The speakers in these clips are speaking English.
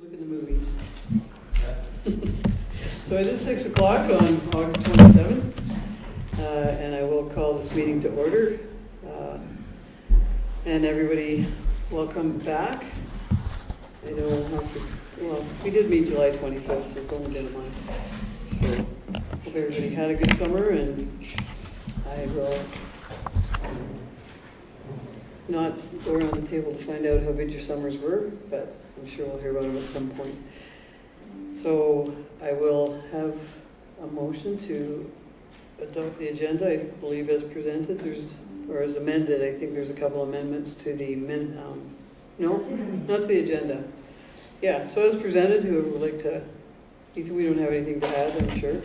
Look at the movies. So it is 6 o'clock on August 27th, and I will call this meeting to order. And everybody, welcome back. I know we'll have to, well, we did meet July 25th, so it's only been a month. So hope everybody had a good summer, and I will not go around the table to find out how good your summers were, but I'm sure we'll hear about them at some point. So I will have a motion to adopt the agenda, I believe as presented, or as amended. I think there's a couple amendments to the, no, not to the agenda. Yeah, so as presented, whoever would like to, Ethan, we don't have anything to add, I'm sure.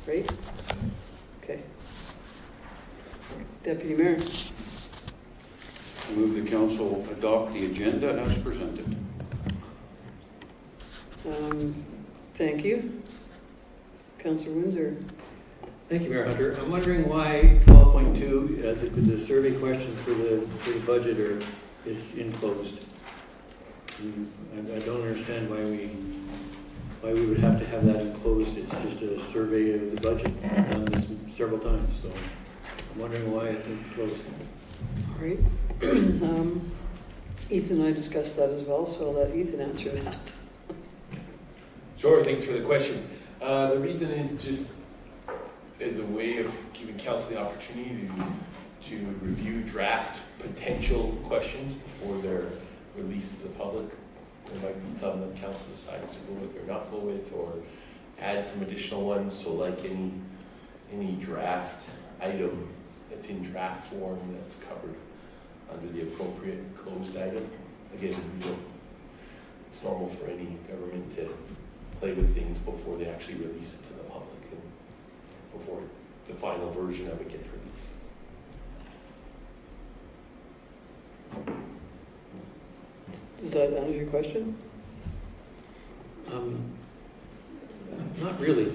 Right? Okay. Deputy Mayor. I move the council adopt the agenda as presented. Thank you. Councillor Windsor. Thank you, Mayor Hunter. I'm wondering why 12.2, the survey questions for the budget is enclosed. I don't understand why we would have to have that enclosed. It's just a survey of the budget. I've done this several times, so I'm wondering why it's enclosed. All right. Ethan and I discussed that as well, so I'll let Ethan answer that. Sure, thanks for the question. The reason is just as a way of giving council the opportunity to review draft potential questions before they're released to the public. There might be some that council decides to go with or not go with, or add some additional ones. So like any draft item that's in draft form that's covered under the appropriate closed item. Again, it's normal for any government to play with things before they actually release it to the public and before the final version of it gets released. Does that answer your question? Not really.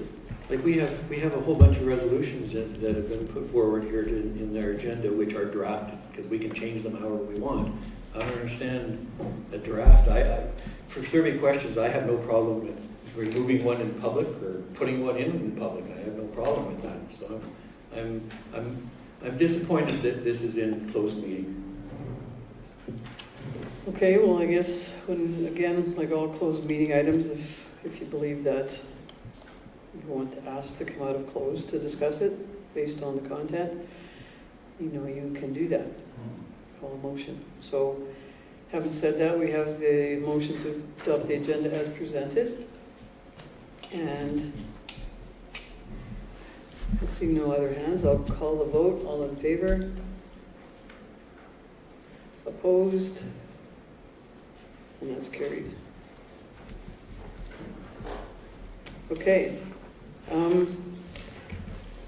Like we have a whole bunch of resolutions that have been put forward here in their agenda, which are drafted because we can change them however we want. I don't understand a draft. For survey questions, I have no problem with removing one in public or putting one in public. I have no problem with that. So I'm disappointed that this is in closed meeting. Okay, well, I guess again, like all closed meeting items, if you believe that you want to ask to come out of closed to discuss it based on the content, you can do that. Call a motion. So, having said that, we have the motion to adopt the agenda as presented. And seeing no other hands, I'll call the vote. All in favor? Opposed? And that's carried. Okay.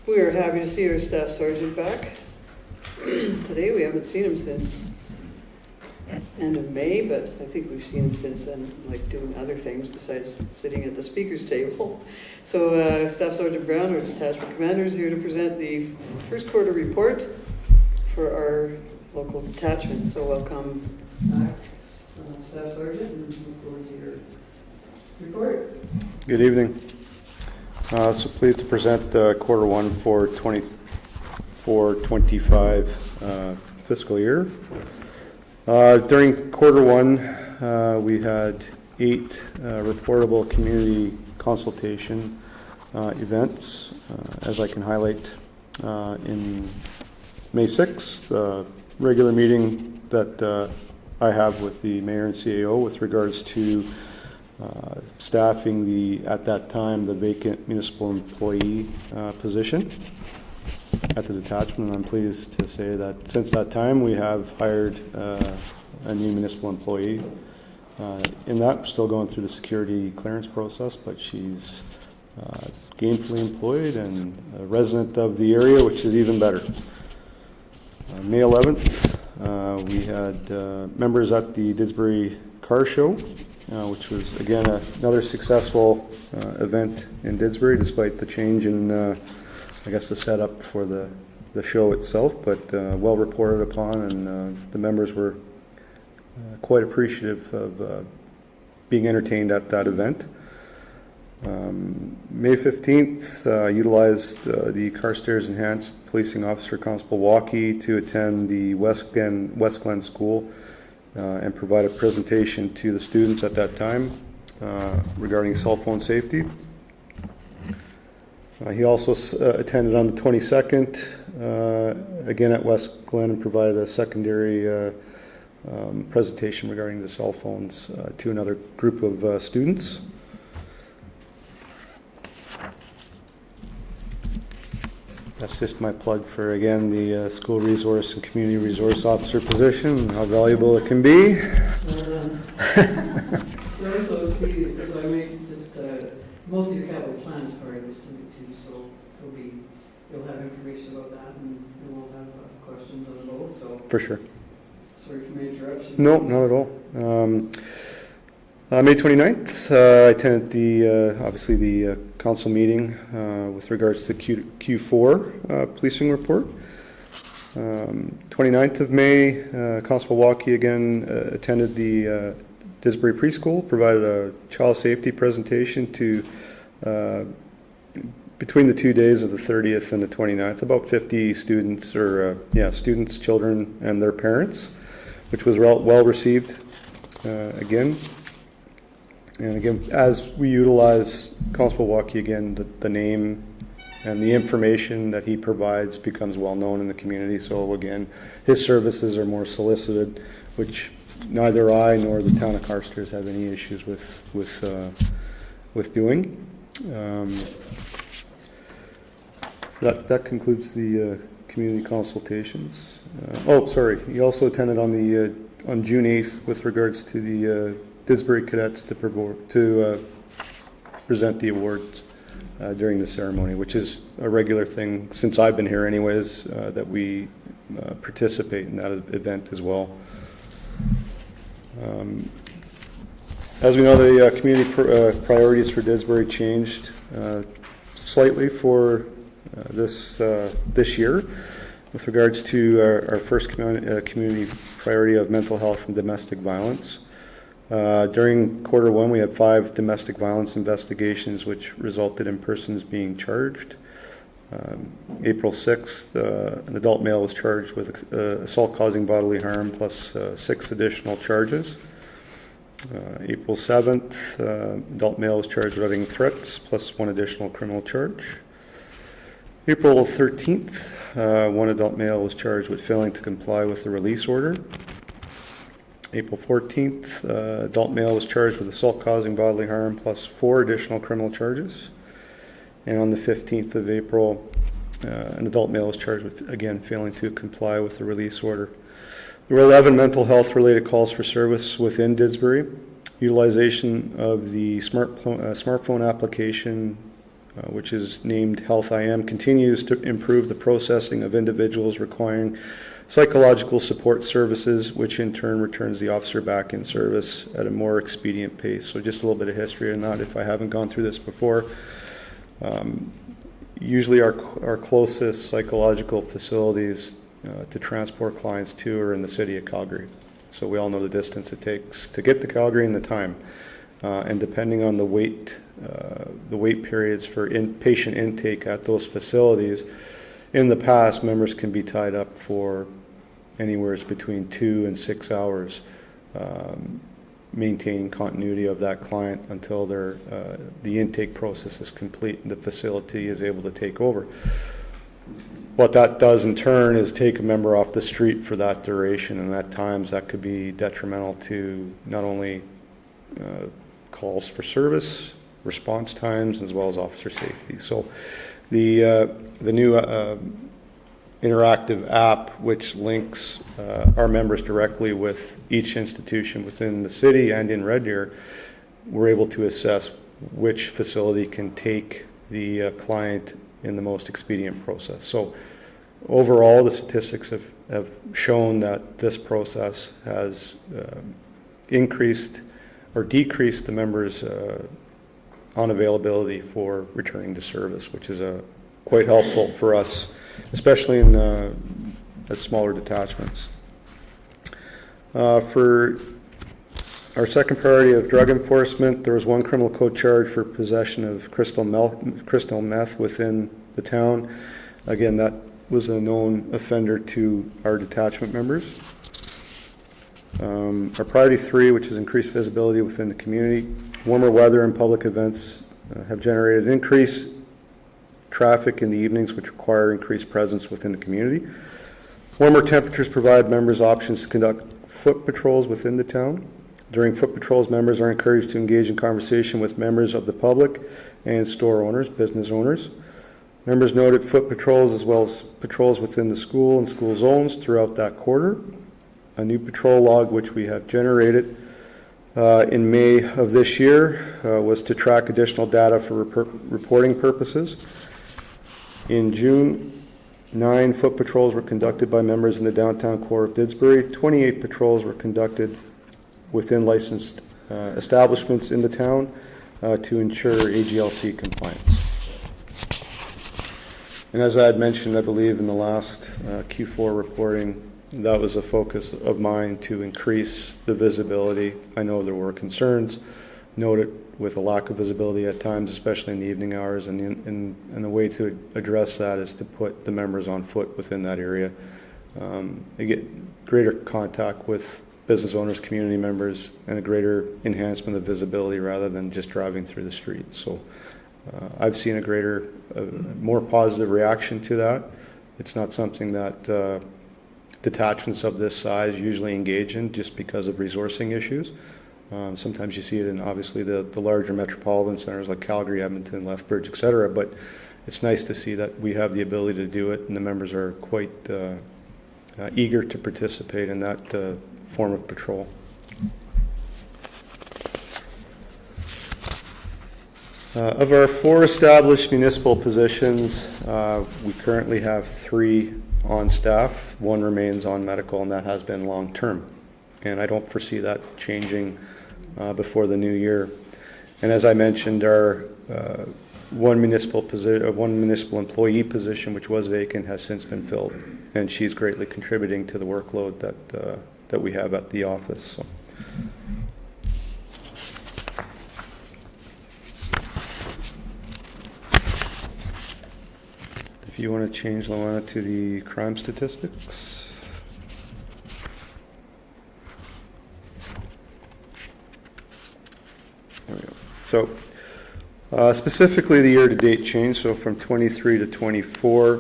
We are happy to see our staff sergeant back. Today we haven't seen him since end of May, but I think we've seen him since then, like doing other things besides sitting at the speaker's table. So Staff Sergeant Brown, our detachment commander, is here to present the first quarter report for our local detachment. So welcome back, Staff Sergeant, and look forward to your report. Good evening. So pleased to present quarter one for 24-25 fiscal year. During quarter one, we had 8 reportable community consultation events. As I can highlight, in May 6th, the regular meeting that I have with the mayor and CAO with regards to staffing at that time, the vacant municipal employee position at the detachment. I'm pleased to say that since that time we have hired a new municipal employee. In that, we're still going through the security clearance process, but she's gainfully employed and a resident of the area, which is even better. May 11th, we had members at the Didsbury Car Show, which was again another successful event in Didsbury, despite the change in I guess the setup for the show itself, but well reported upon, and the members were quite appreciative of being entertained at that event. May 15th, utilized the Carstairs Enhanced Policing Officer Constable Walkie to attend the West Glen School and provide a presentation to the students at that time regarding cell phone safety. He also attended on the 22nd, again at West Glen, and provided a secondary presentation regarding the cell phones to another group of students. That's just my plug for, again, the school resource and community resource officer position, and how valuable it can be. So also, Steve, if I make just, most of your capital plan is part of this too, so you'll have information about that, and we'll have questions on both, so. For sure. Sorry for my interruption. No, not at all. May 29th, I attended obviously the council meeting with regards to Q4 policing report. 29th of May, Constable Walkie again attended the Disbury Preschool, provided a child safety presentation to between the 2 days of the 30th and the 29th, about 50 students, students, children, and their parents, which was well received again. And again, as we utilize Constable Walkie again, the name and the information that he provides becomes well known in the community. So again, his services are more solicited, which neither I nor the town of Carstairs have any issues with doing. So that concludes the community consultations. He also attended on June 8th with regards to the Disbury cadets to present the awards during the ceremony, which is a regular thing since I've been here anyways, that we participate in that event as well. As we know, the community priorities for Disbury changed slightly for this year with regards to our first community priority of mental health and domestic violence. During Q1, we had 5 domestic violence investigations which resulted in persons being charged. April 6th, an adult male was charged with assault causing bodily harm plus 6 additional charges. April 7th, adult male was charged with uttering threats plus 1 additional criminal charge. April 13th, 1 adult male was charged with failing to comply with the release order. April 14th, adult male was charged with assault causing bodily harm plus 4 additional criminal charges. And on the 15th of April, an adult male was charged with, again, failing to comply with the release order. There were 11 mental health related calls for service within Disbury. Utilization of the smartphone application, which is named Health IM, continues to improve the processing of individuals requiring psychological support services, which in turn returns the officer back in service at a more expedient pace. So just a little bit of history on that if I haven't gone through this before. Usually our closest psychological facilities to transport clients to are in the city of Calgary. So we all know the distance it takes to get to Calgary and the time. And depending on the wait periods for inpatient intake at those facilities, in the past, members can be tied up for anywhere between 2 and 6 hours, maintaining continuity of that client until the intake process is complete and the facility is able to take over. What that does in turn is take a member off the street for that duration, and at times that could be detrimental to not only calls for service, response times, as well as officer safety. So the new interactive app, which links our members directly with each institution within the city and in Red Deer, we're able to assess which facility can take the client in the most expedient process. So overall, the statistics have shown that this process has increased or decreased the members' unavailability for returning to service, which is quite helpful for us, especially in smaller detachments. For our second priority of drug enforcement, there was one criminal code charge for possession of crystal meth within the town. Again, that was a known offender to our detachment members. Our priority 3, which is increased visibility within the community. Warmer weather and public events have generated increased traffic in the evenings, which require increased presence within the community. Warmer temperatures provide members options to conduct foot patrols within the town. During foot patrols, members are encouraged to engage in conversation with members of the public and store owners, business owners. Members noted foot patrols as well as patrols within the school and school zones throughout that quarter. A new patrol log, which we have generated in May of this year, was to track additional data for reporting purposes. In June, 9 foot patrols were conducted by members in the downtown core of Didsbury. 28 patrols were conducted within licensed establishments in the town to ensure AGLC compliance. And as I had mentioned, I believe in the last Q4 reporting, that was a focus of mine to increase the visibility. I know there were concerns noted with a lack of visibility at times, especially in the evening hours, and the way to address that is to put the members on foot within that area. They get greater contact with business owners, community members, and a greater enhancement of visibility rather than just driving through the streets. So I've seen a more positive reaction to that. It's not something that detachments of this size usually engage in just because of resourcing issues. Sometimes you see it in obviously the larger metropolitan centers like Calgary, Edmonton, Lethbridge, etc. But it's nice to see that we have the ability to do it, and the members are quite eager to participate in that form of patrol. Of our 4 established municipal positions, we currently have 3 on staff. 1 remains on medical, and that has been long term. And I don't foresee that changing before the new year. And as I mentioned, our one municipal employee position, which was vacant, has since been filled, and she's greatly contributing to the workload that we have at the office. So. If you want to change, Luana, to the crime statistics. There we go. So specifically the year-to-date change, so from 23 to 24,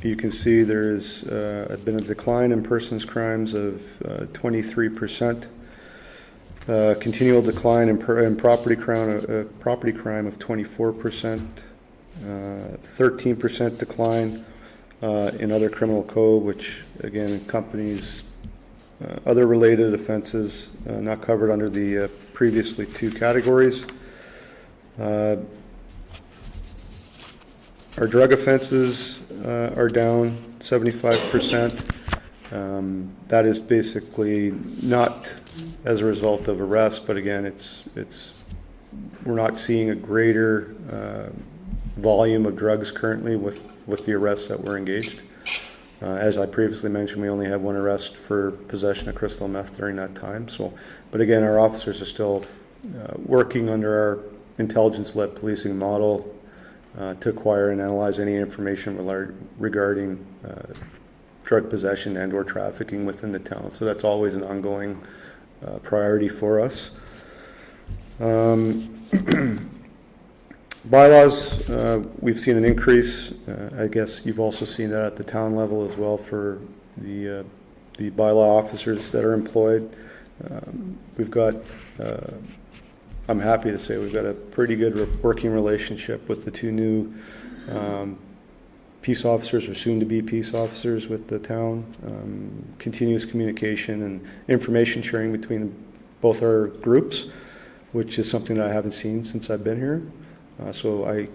you can see there's been a decline in persons crimes of 23%, continual decline in property crime of 24%, 13% decline in other criminal code, which again accompanies other related offenses not covered under the previously 2 categories. Our drug offenses are down 75%. That is basically not as a result of arrest, but again, we're not seeing a greater volume of drugs currently with the arrests that were engaged. As I previously mentioned, we only had 1 arrest for possession of crystal meth during that time. So, but again, our officers are still working under our intelligence-led policing model to acquire and analyze any information regarding drug possession and or trafficking within the town. So that's always an ongoing priority for us. Bylaws, we've seen an increase. I guess you've also seen that at the town level as well for the bylaw officers that are employed. We've got, I'm happy to say we've got a pretty good working relationship with the 2 new peace officers or soon-to-be peace officers with the town. Continuous communication and information sharing between both our groups, which is something that I haven't seen since I've been here. So I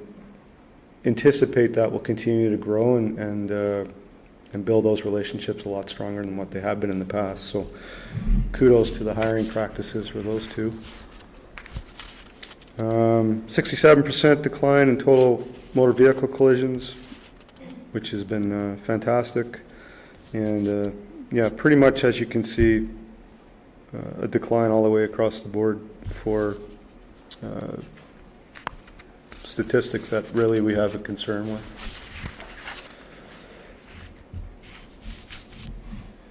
anticipate that will continue to grow and build those relationships a lot stronger than what they have been in the past. So kudos to the hiring practices for those 2. 67% decline in total motor vehicle collisions, which has been fantastic. And yeah, pretty much as you can see, a decline all the way across the board for statistics that really we have a concern with.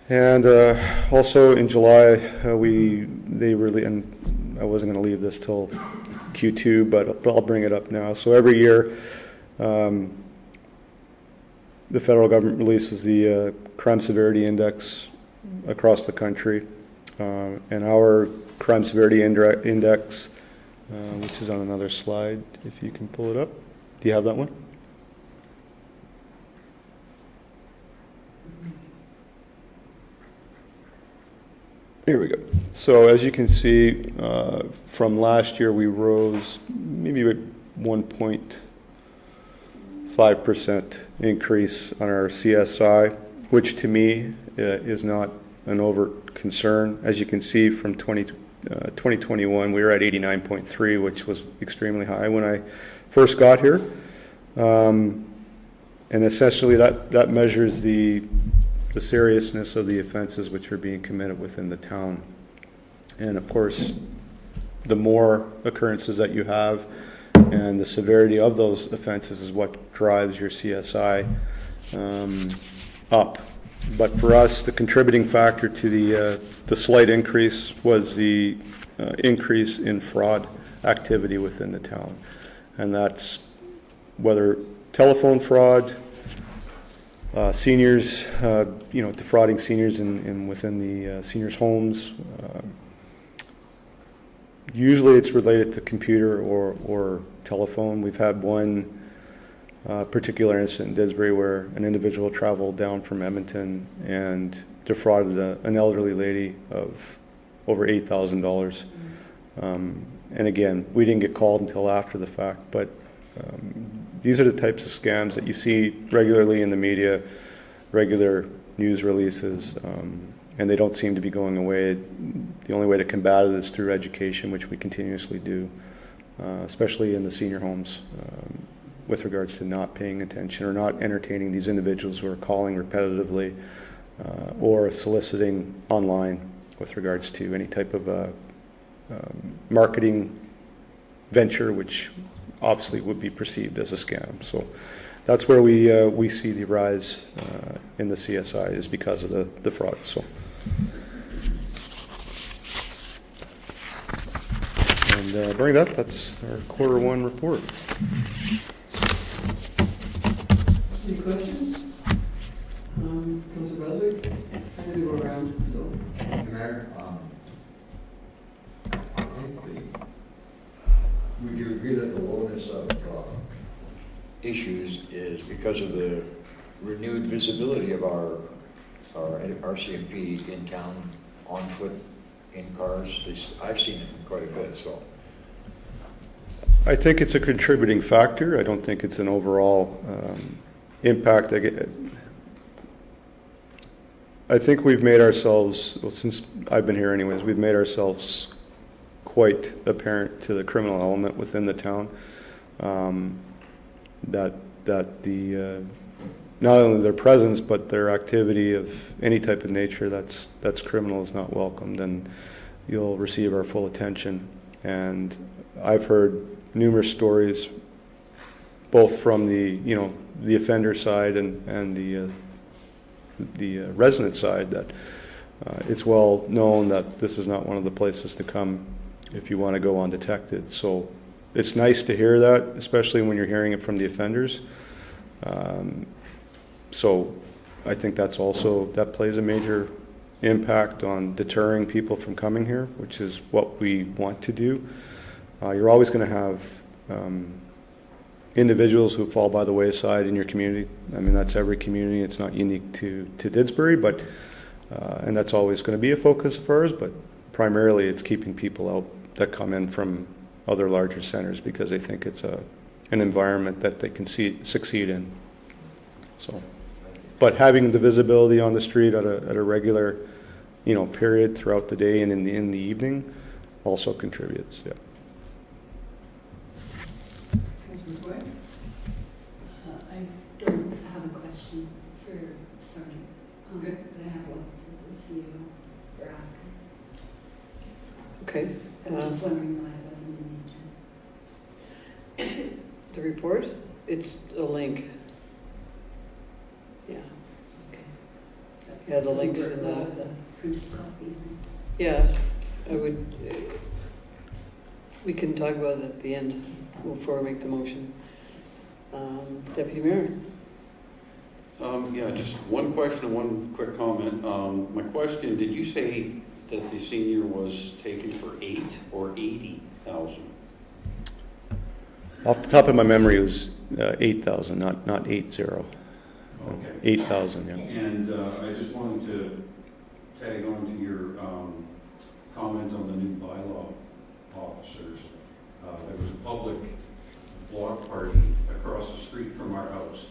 And also in July, and I wasn't going to leave this till Q2, but I'll bring it up now. So every year, the federal government releases the crime severity index across the country, and our crime severity index, which is on another slide, if you can pull it up. Do you have that one? Here we go. So as you can see, from last year we rose maybe 1.5% increase on our CSI, which to me is not an overt concern. As you can see from 2021, we were at 89.3, which was extremely high when I first got here. And essentially that measures the seriousness of the offenses which are being committed within the town. And of course, the more occurrences that you have and the severity of those offenses is what drives your CSI up. But for us, the contributing factor to the slight increase was the increase in fraud activity within the town. And that's whether telephone fraud, seniors, defrauding seniors in within the seniors' homes. Usually it's related to computer or telephone. We've had one particular incident in Didsbury where an individual traveled down from Edmonton and defrauded an elderly lady of over $8,000. And again, we didn't get called until after the fact, but these are the types of scams that you see regularly in the media, regular news releases, and they don't seem to be going away. The only way to combat it is through education, which we continuously do, especially in the senior homes, with regards to not paying attention or not entertaining these individuals who are calling repetitively or soliciting online with regards to any type of marketing venture, which obviously would be perceived as a scam. So that's where we see the rise in the CSI is because of the fraud. So, and bring that's our Q1 report. Any questions? Councilor Buzzard? I'm going to go around, so. Mayor, I think would you agree that the lowness of issues is because of the renewed visibility of our RCMP in town, on foot, in cars? I've seen it quite a bit, so. I think it's a contributing factor. I don't think it's an overall impact. I think we've made ourselves, well, since I've been here anyways, we've made ourselves quite apparent to the criminal element within the town, that the not only their presence but their activity of any type of nature that's criminal is not welcomed, and you'll receive our full attention. And I've heard numerous stories, both from the offender side and the resident side, that it's well known that this is not one of the places to come if you want to go undetected. So it's nice to hear that, especially when you're hearing it from the offenders. So I think that plays a major impact on deterring people from coming here, which is what we want to do. You're always going to have individuals who fall by the wayside in your community. I mean, that's every community. It's not unique to Didsbury, but and that's always going to be a focus of ours, but primarily it's keeping people out that come in from other larger centers because they think it's an environment that they can succeed in. So, but having the visibility on the street at a regular, period throughout the day and in the evening also contributes. Yeah. Councilor Boyd? I don't have a question for Sonny, Okay. but I have one for the CEO, for Okay. I was just wondering why it wasn't in the agenda. The report, it's a link. Yeah, Okay. Yeah, the links Doesn't in work well the- with a printed copy. yeah, I would, we can talk about it at the end before I make the motion. Deputy Mayor? Yeah, just one question and one quick comment. My question, did you say that the senior was taken for 8 or 80,000? Off the top of my memory, it was 8,000, not 80. Okay. 8,000, yeah. And I just wanted to tag on to your comment on the new bylaw officers. There was a public block party across the street from our house,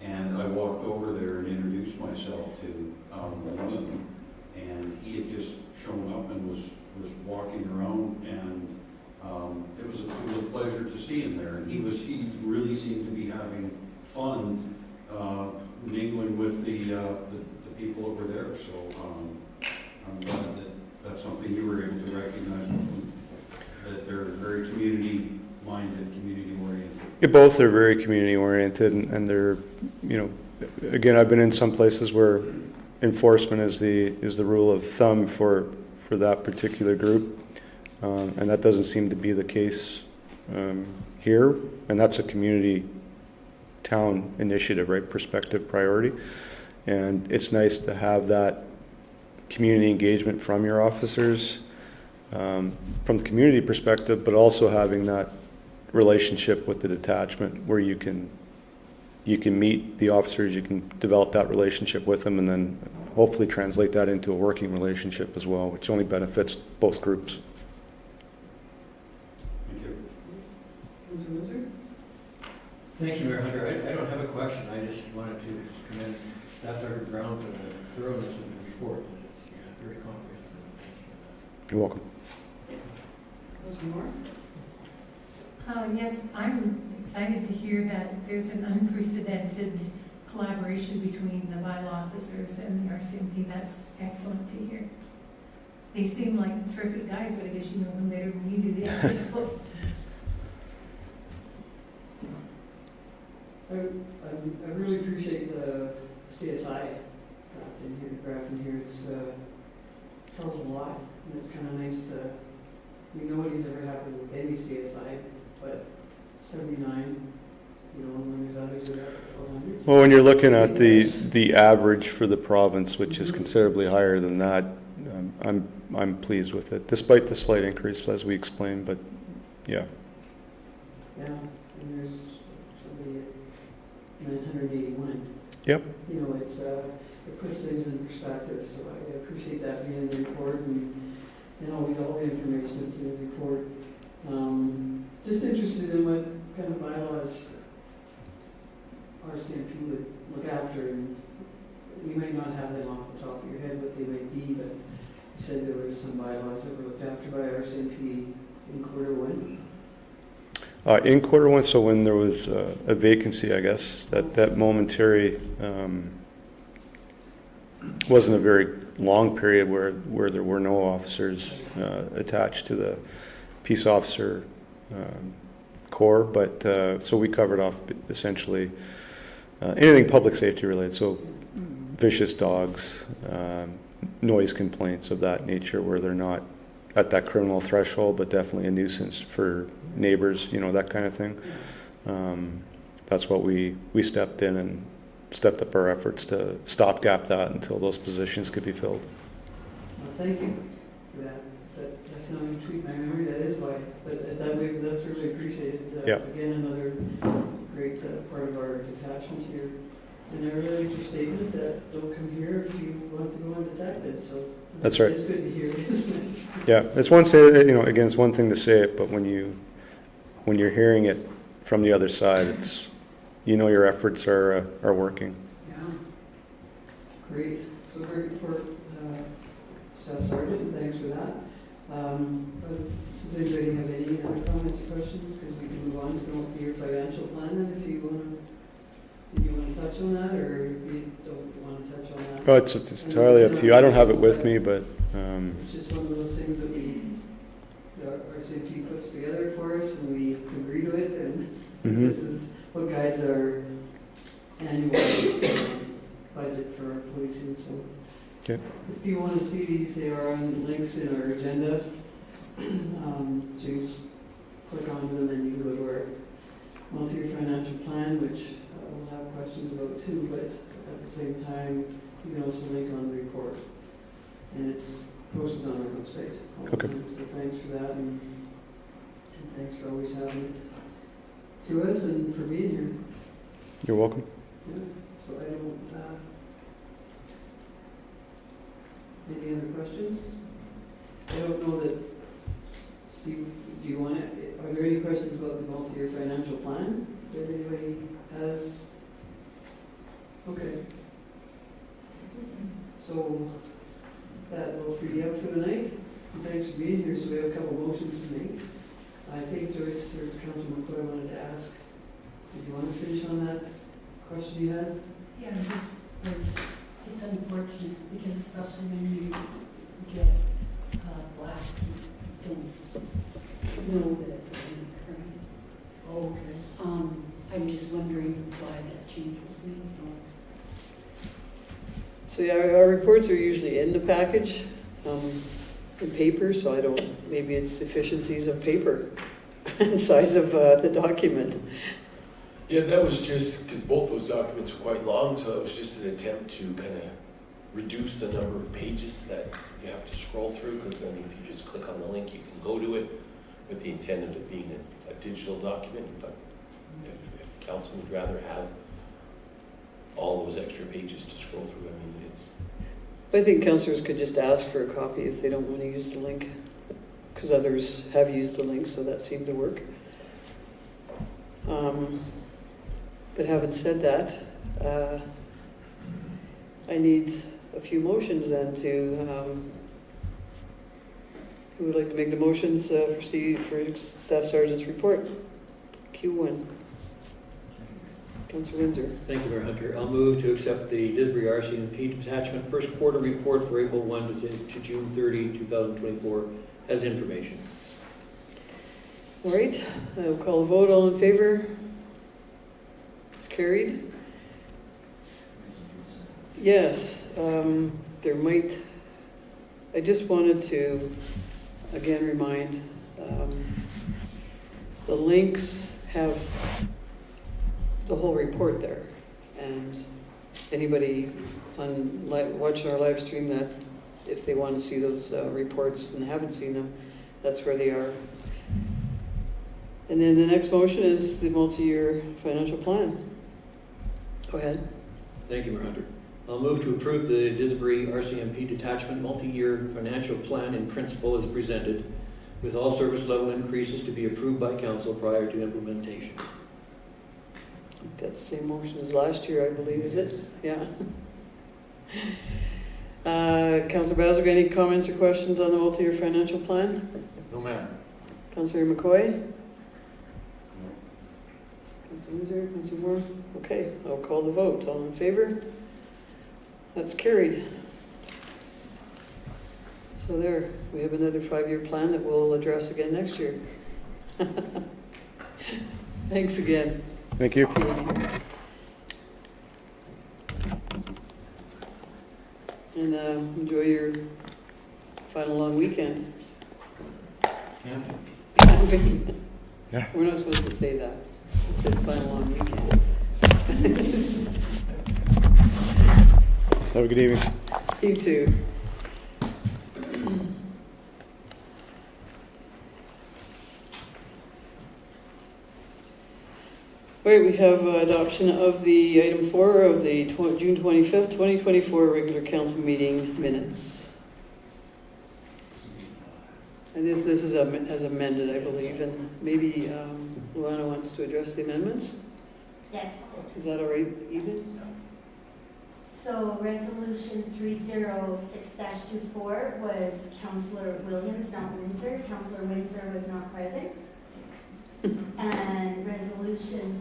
and I walked over there and introduced myself to one of them, and he had just shown up and was walking around, and it was a pleasure to see him there, and he really seemed to be having fun mingling with the people over there, so I'm glad that that's something you were able to recognize with them, that they're very community-minded, community-oriented. Yeah, both are very community-oriented, and they're, you know, again, I've been in some places where enforcement is the rule of thumb for that particular group, and that doesn't seem to be the case here, and that's a community town initiative, right, perspective priority, and it's nice to have that community engagement from your officers, from the community perspective, but also having that relationship with the detachment where you can meet the officers, you can develop that relationship with them, and then hopefully translate that into a working relationship as well, which only benefits both groups. Thank you. Councilor Moser? Thank you, Mayor Hunter. I don't have a question. I just wanted to commend Staff Sergeant Brown for the thoroughness of the report. It's very comprehensive. Thank you for You're welcome. Councilor Moore? Yes, I'm excited to hear that there's an unprecedented collaboration between the bylaw officers and the RCMP. That's excellent to hear. They seem like terrific guys, but I guess you know them better than you do. Yeah, Facebook. I really appreciate the CSI draft in here, It's tells a lot, and it's kind of nice to, nobody's ever happened with any CSI, but 79, when there's others that are 400. Well, when you're looking at the average for the province, which is considerably higher than that, I'm pleased with it, despite the slight increase as we explained. But yeah, Yeah, and there's somebody at 981. Yep. It puts things in perspective, so I appreciate that being in the report, and always all the information that's in the report. Just interested in what kind of bylaws RCMP would look after, and you might not have them off the top of your head what they might be, but you said there were some bylaws that were looked after by RCMP in Q1. in Q1, so when there was a vacancy, I guess that momentary wasn't a very long period where there were no officers attached to the peace officer corps, but so we covered off essentially anything public safety related, so vicious dogs, noise complaints of that nature where they're not at that criminal threshold, but definitely a nuisance for neighbors, that kind of thing. That's what we stepped in and stepped up our efforts to stopgap that until those positions could be filled. Thank you for that. That's not going to tweak my memory, that is why, but that's really appreciated. Yeah. Again, another great part of our detachment here. And I really like your statement that don't come here if you want to go undetected, so. That's right. It's good to hear, isn't it? Yeah, it's again, it's one thing to say it, but when you're hearing it from the other side, it's, your efforts are working. Yeah. Great. So great report, Staff Sergeant, thanks for that. Does anybody have any other comments or questions? Because we can move on to your financial plan, and if you want to, do you want to touch on that, or you don't want to touch on that? Oh, it's entirely up to you. I don't have it with me, but It's just one of those things that we RCMP puts together for us, and we agree to it, and Mhm. this is what guides our annual budget for our policing, so. Okay. If you want to see these, they are on links in our agenda. So you just click on them and you can go to our multi-year financial plan, which we'll have questions about too, but at the same time, you can also link on the report. And it's posted on our website. Okay. So thanks for that, and thanks for always having it to us and for being here. You're welcome. Yeah, so I don't, any other questions? I don't know that, Steve, do you want to, are there any questions about the multi-year financial plan that anybody has? Okay. So that will free you up for the night. And thanks for being here. So we have a couple motions to make. I think Joyce or Councilman McCoy wanted to ask, did you want to finish on that question you had? Yeah, just, it's unfortunate because especially when you get black, you don't know that it's recurring. Oh, okay. I'm just wondering why that change was made. So yeah, our reports are usually in the package, in paper, so I don't, maybe it's deficiencies of paper and size of the document. Yeah, that was just, because both those documents are quite long, so it was just an attempt to kind of reduce the number of pages that you have to scroll through, because then if you just click on the link, you can go to it with the intent of it being a digital document. But if council would rather have all those extra pages to scroll through, I mean, it's, I think councillors could just ask for a copy if they don't want to use the link, because others have used the link, so that seemed to work. But having said that, I need a few motions then to, who would like to make the motions for Staff Sergeant's report? Q1. Councillor Windsor. Thank you, Mayor Hunter. I'll move to accept the Disbury RCMP Detachment first quarter report for April 1 to June 30, 2024 as information. All right, I will call a vote. All in favor? It's carried. Yes, there might, I just wanted to, again, remind, the links have the whole report there. And anybody watching our live stream that, if they want to see those reports and haven't seen them, that's where they are. And then the next motion is the multi-year financial plan. Go ahead. Thank you, Mayor Hunter. I'll move to approve the Disbury RCMP Detachment multi-year financial plan in principle as presented, with all service level increases to be approved by council prior to implementation. That's the same motion as last year, I believe, is it? Yeah. Councillor Basel, any comments or questions on the multi-year financial plan? No, ma'am. Councillor McCoy? Councillor Windsor, Councillor Moore? Okay, I'll call the vote. All in favor? That's carried. So there, we have another 5-year plan that we'll address again next year. Thanks again. Thank you. And enjoy your final long weekend. Yeah. We're not supposed to say that. We said final long weekend. Have a good evening. You too. Right, we have adoption of the item 4 of the June 25th, 2024 regular council meeting minutes. And this is as amended, I believe, and maybe Luana wants to address the amendments. Yes. Is that all right, Ethan? So resolution 306-24 was Councillor Williams, not Windsor. Councillor Windsor was not present. And resolution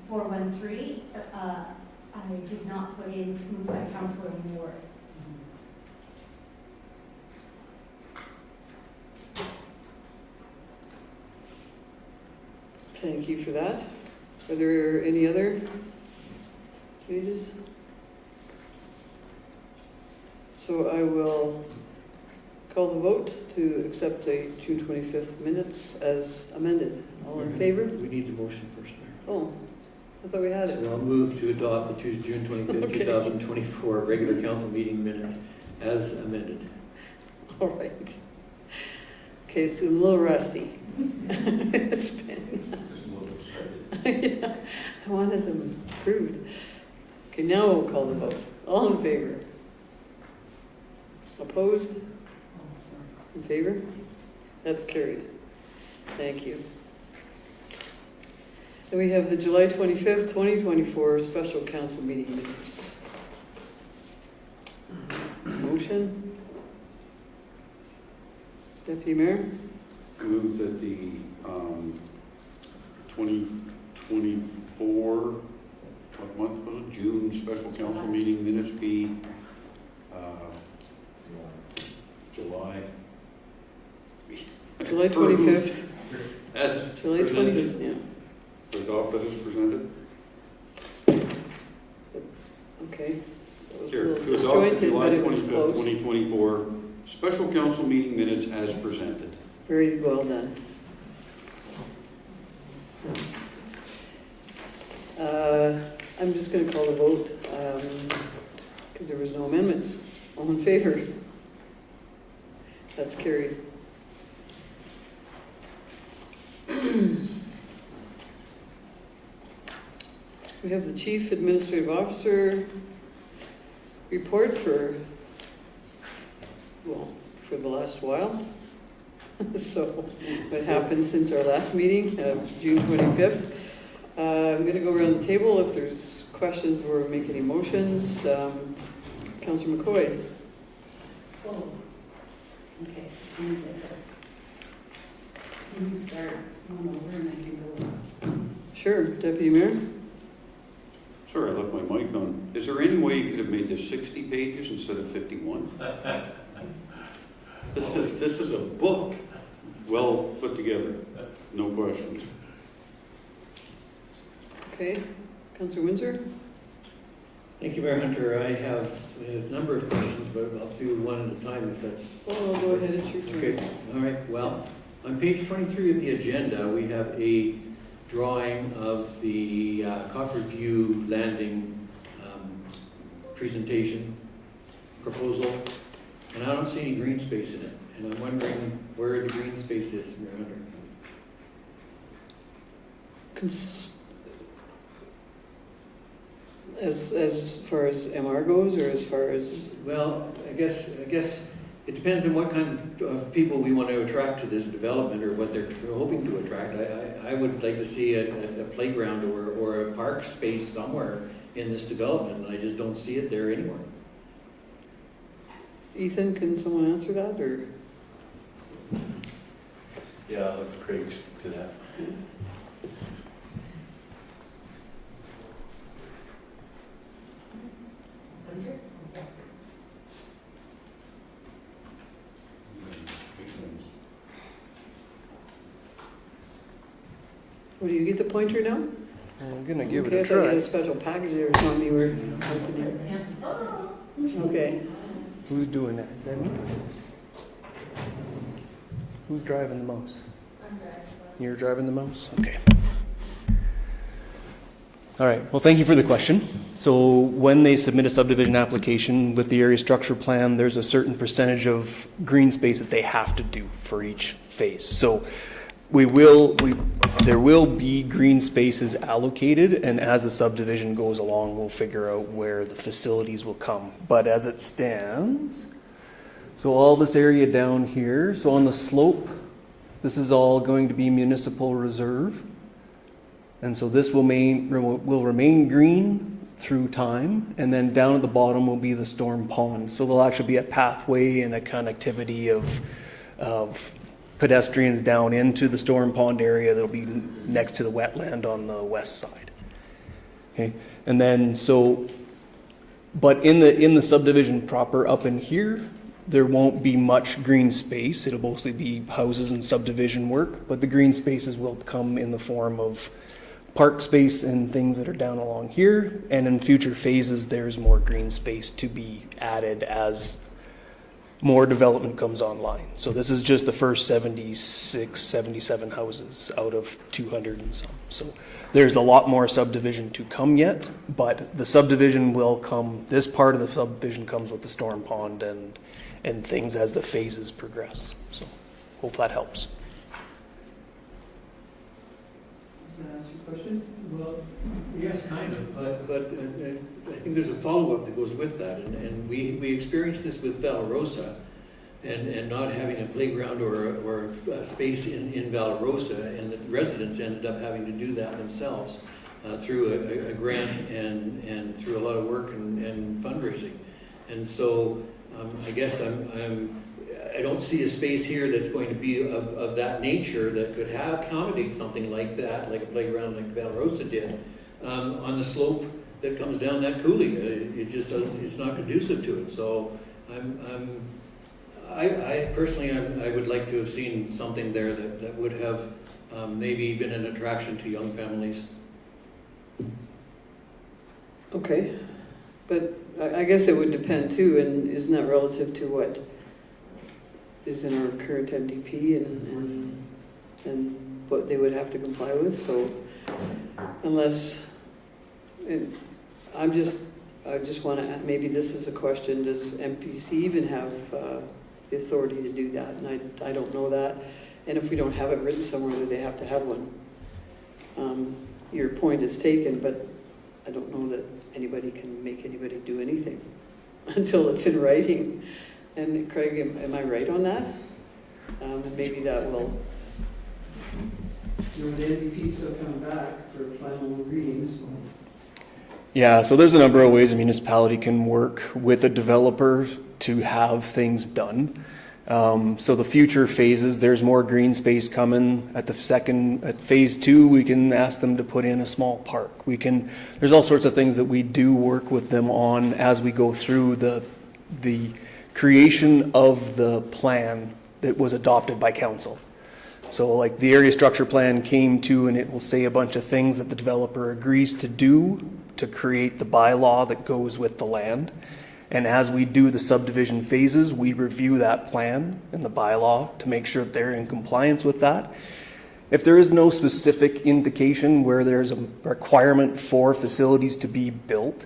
413, I did not put in, moved by Councillor Moore. Thank you for that. Are there any other changes? So I will call the vote to accept the June 25th minutes as amended. All in favor? We need the motion first there. Oh, I thought we had it. So I'll move to adopt the June 25th, Okay. 2024 regular council meeting minutes as amended. All right. Okay, so I'm a little rusty. It's been, Just a little excited. yeah, I wanted them approved. Okay, now we'll call the vote. All in favor? Opposed? In favor? That's carried. Thank you. Then we have the July 25th, 2024 special council meeting minutes. Motion? Deputy Mayor? I move that the 2024, what month was it, June special council meeting minutes be July. July 25th. As July presented, 25th, yeah. adopted as presented. Okay. That was a Here, little to adopt the disjointed, July but it was 25th, close. 2024 special council meeting minutes as presented. Very well done. I'm just going to call the vote because there was no amendments. All in favor? That's carried. We have the Chief Administrative Officer report for the last while. So, what happened since our last meeting, June 25th. I'm going to go around the table if there's questions or make any motions. Councillor McCoy. Oh, okay, so you get that. Can you start one over and I can go? Sure, Deputy Mayor. Sorry, I left my mic on. Is there any way you could have made this 60 pages instead of 51? This is a book, well put together, no questions. Okay, Councillor Windsor. Thank you, Mayor Hunter. I have a number of questions, but I'll do one at a time if that's... Oh, go ahead, it's your turn. Okay, all right. Well, on page 23 of the agenda, we have a drawing of the Copperview Landing presentation proposal, and I don't see any green space in it. And I'm wondering where the green space is, Mayor Hunter. As far as MR goes, or as far as, Well, I guess it depends on what kind of people we want to attract to this development or what they're hoping to attract. I would like to see a playground or a park space somewhere in this development, and I just don't see it there anywhere. Ethan, can someone answer that, or? Yeah, I'll let Craig speak to that. Well, do you get the pointer now? I'm gonna give Okay, it I a thought you had try. a special package there or something you were opening. Okay. Who's doing that? Is that me? Who's driving the mouse? You're driving the mouse? Okay. All right, well, thank you for the question. So when they submit a subdivision application with the area structure plan, there's a certain percentage of green space that they have to do for each phase. So there will be green spaces allocated, and as the subdivision goes along, we'll figure out where the facilities will come. But as it stands, so all this area down here, so on the slope, this is all going to be municipal reserve. And so this will remain green through time, and then down at the bottom will be the storm pond. So there'll actually be a pathway and a connectivity of pedestrians down into the storm pond area that'll be next to the wetland on the west side. Okay, and then but in the subdivision proper up in here, There won't be much green space. It'll mostly be houses and subdivision work, but the green spaces will come in the form of park space and things that are down along here. And in future phases, there's more green space to be added as more development comes online. So this is just the first 76, 77 houses out of 200 and some. So there's a lot more subdivision to come yet, but the subdivision will come, this part of the subdivision comes with the storm pond and things as the phases progress. So hope that helps. Does that answer your question? Well, yes, kind of, but I think there's a follow-up that goes with that, and we experienced this with Valorosa, and not having a playground or a space in Valorosa, and the residents ended up having to do that themselves through a grant and through a lot of work and fundraising. And so I guess I don't see a space here that's going to be of that nature that could accommodate something like that, like a playground like Valorosa did, on the slope that comes down that coulee. It just doesn't, it's not conducive to it. So I personally, I would like to have seen something there that would have maybe been an attraction to young families. Okay, but I guess it would depend too, and isn't that relative to what is in our current MDP and what they would have to comply with? So unless, and I just want to, maybe this is a question, does MPC even have the authority to do that? And I don't know that. And if we don't have it written somewhere, do they have to have one? Your point is taken, but I don't know that anybody can make anybody do anything until it's in writing. And Craig, am I right on that? And maybe that will. The NDP still coming back for final readings. Yeah, so there's a number of ways a municipality can work with a developer to have things done. So the future phases, there's more green space coming. At phase 2, we can ask them to put in a small park. There's all sorts of things that we do work with them on as we go through the creation of the plan that was adopted by council. So like the area structure plan came to, and it will say a bunch of things that the developer agrees to do to create the bylaw that goes with the land. And as we do the subdivision phases, we review that plan and the bylaw to make sure that they're in compliance with that. If there is no specific indication where there's a requirement for facilities to be built,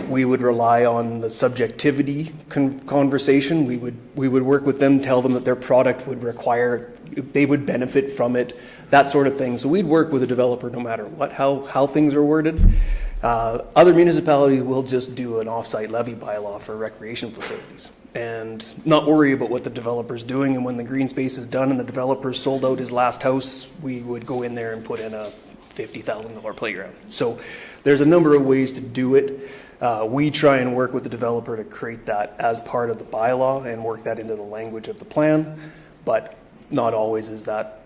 we would rely on the subjectivity conversation. We would work with them, tell them that their product would require, they would benefit from it, that sort of thing. So we'd work with a developer no matter what, how things are worded. Other municipalities will just do an off-site levy bylaw for recreation facilities and not worry about what the developer's doing. And when the green space is done and the developer sold out his last house, we would go in there and put in a $50,000 playground. So there's a number of ways to do it. We try and work with the developer to create that as part of the bylaw and work that into the language of the plan, but not always is that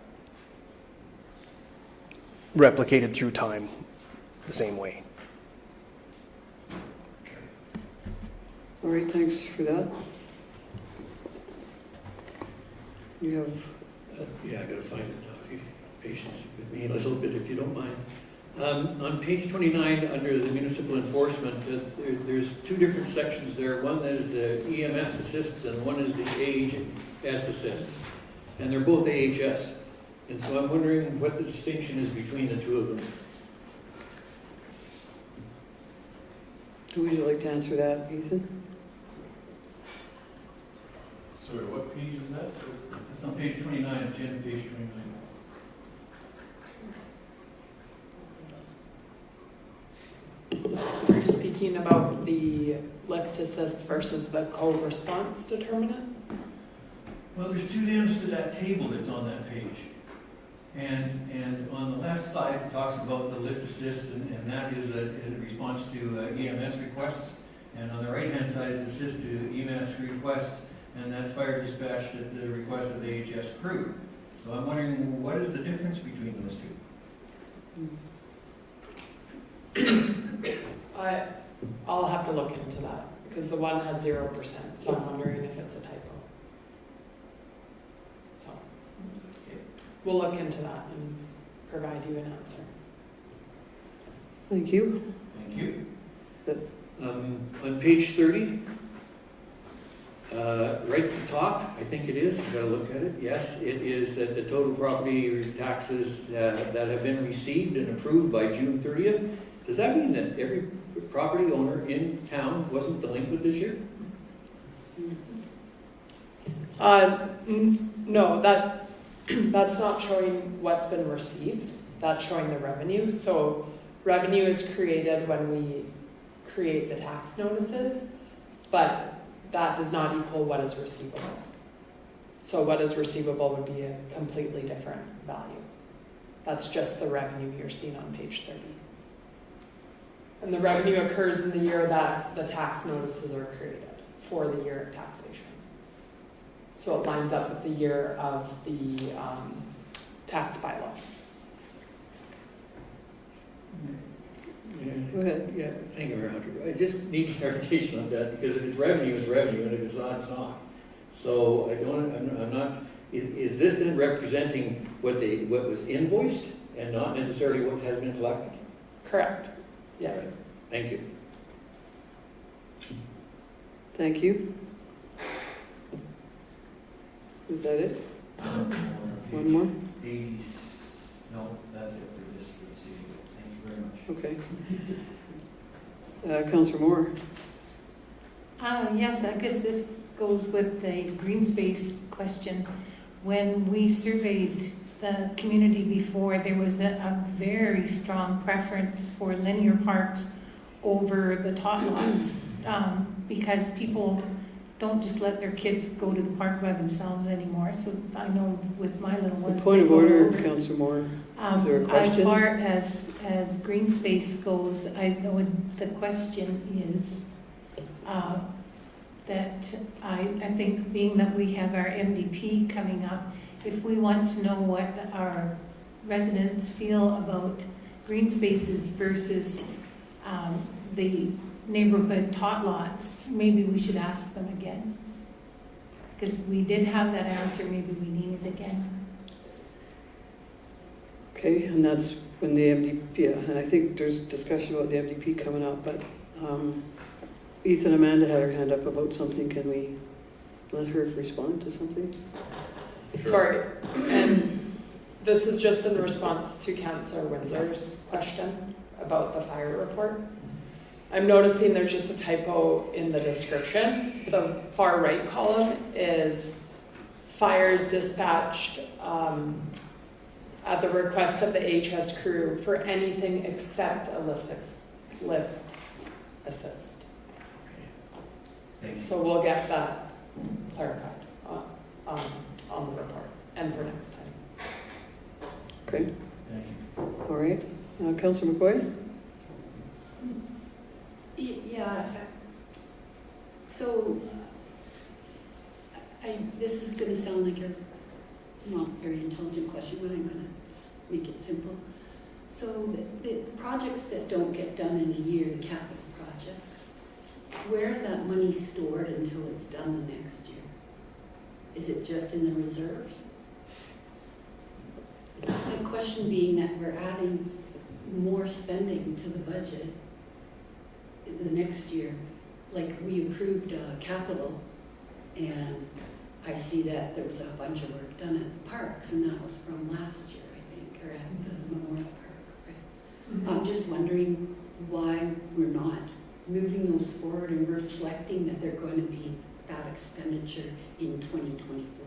replicated through time the same way. All right, thanks for that. You have. Yeah, I gotta find it now. If you patience with me a little bit, if you don't mind. On page 29, under the municipal enforcement, there's two different sections there. One is the EMS assists and one is the AHS assists. And they're both AHS. And so I'm wondering what the distinction is between the two of them. Who would you like to answer that, Ethan? Sorry, what page is that? It's on page 29, agenda page 29. Are you speaking about the lift assist versus the co-response determinant? Well, there's two ends to that table that's on that page. And on the left side, it talks about the lift assist, and that is a response to EMS requests. And on the right-hand side is assist to EMS requests, and that's fire dispatched at the request of the AHS crew. So I'm wondering, what is the difference between those two? I'll have to look into that. because the one has 0%, so I'm wondering if it's a typo. So, we'll look into that and provide you an answer. Thank you. Thank you. Good. On page 30, right at the top, I think it is, I've got to look at it. Yes, it is that the total property taxes that have been received and approved by June 30th. Does that mean that every property owner in town wasn't delinquent this year? No, that's not showing what's been received. That's showing the revenue. So revenue is created when we create the tax notices, but that does not equal what is receivable. So what is receivable would be a completely different value. That's just the revenue you're seeing on page 30. And the revenue occurs in the year that the tax notices are created for the year of taxation. So it lines up with the year of the tax bylaw. Go ahead. Yeah, thank you very much. I just need clarification on that, because if it's revenue, it's revenue, and if it's not, it's not. So I'm not, is this then representing what was invoiced and not necessarily what has been collected? Correct. Yeah. Right. Thank you. Thank you. Is that it? One more? No, that's it for this evening. Thank you very much. Okay. Councillor Moore. Yes, I guess this goes with the green space question. When we surveyed the community before, there was a very strong preference for linear parks over the tot lots, because people don't just let their kids go to the park by themselves anymore. So I know with my little ones. Point of they go order, over. Councillor Moore. Is there a question? As far as green space goes, I know the question is that I think, being that we have our MDP coming up, if we want to know what our residents feel about green spaces versus the neighborhood tot lots, maybe we should ask them again. Because we did have that answer, maybe we need it again. Okay, and that's when the MDP, yeah, and I think there's discussion about the MDP coming up, but Ethan, Amanda had her hand up about something. Can we let her respond to something? Sorry. And this is just in response to Councillor Windsor's question about the fire report. I'm noticing there's just a typo in the description. The far right column is fires dispatched at the request of the HS crew for anything except a lift assist. Thank you. So we'll get that clarified on the report and for next time. Okay, Thank you. all right. Councillor McCoy? Yeah, so this is going to sound like a not very intelligent question, but I'm going to make it simple. So the projects that don't get done in a year, capital projects, where is that money stored until it's done the next year? Is it just in the reserves? The question being that we're adding more spending to the budget the next year. Like, we approved capital, and I see that there was a bunch of work done at the parks, and that was from last year, I think, or at the Memorial Park, right? Mm-hmm. I'm just wondering why we're not moving those forward and reflecting that they're going to be that expenditure in 2024.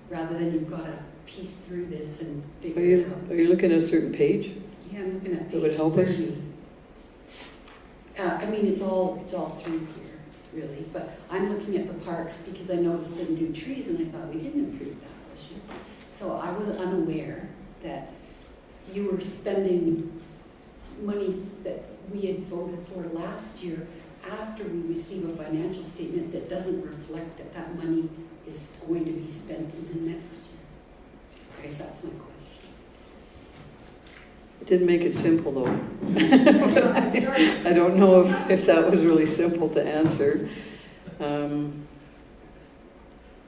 Rather than you've got to piece through this and figure it out. Are you looking at a certain page? Yeah, I'm looking at That page would help us? 30. I mean, it's all through here, really, but I'm looking at the parks because I noticed the new trees and I thought we didn't approve that this year. So I was unaware that you were spending money that we had voted for last year after we receive a financial statement that doesn't reflect that that money is going to be spent in the next year. I guess that's my question. It didn't make it simple, though. I don't know if that was really simple to answer.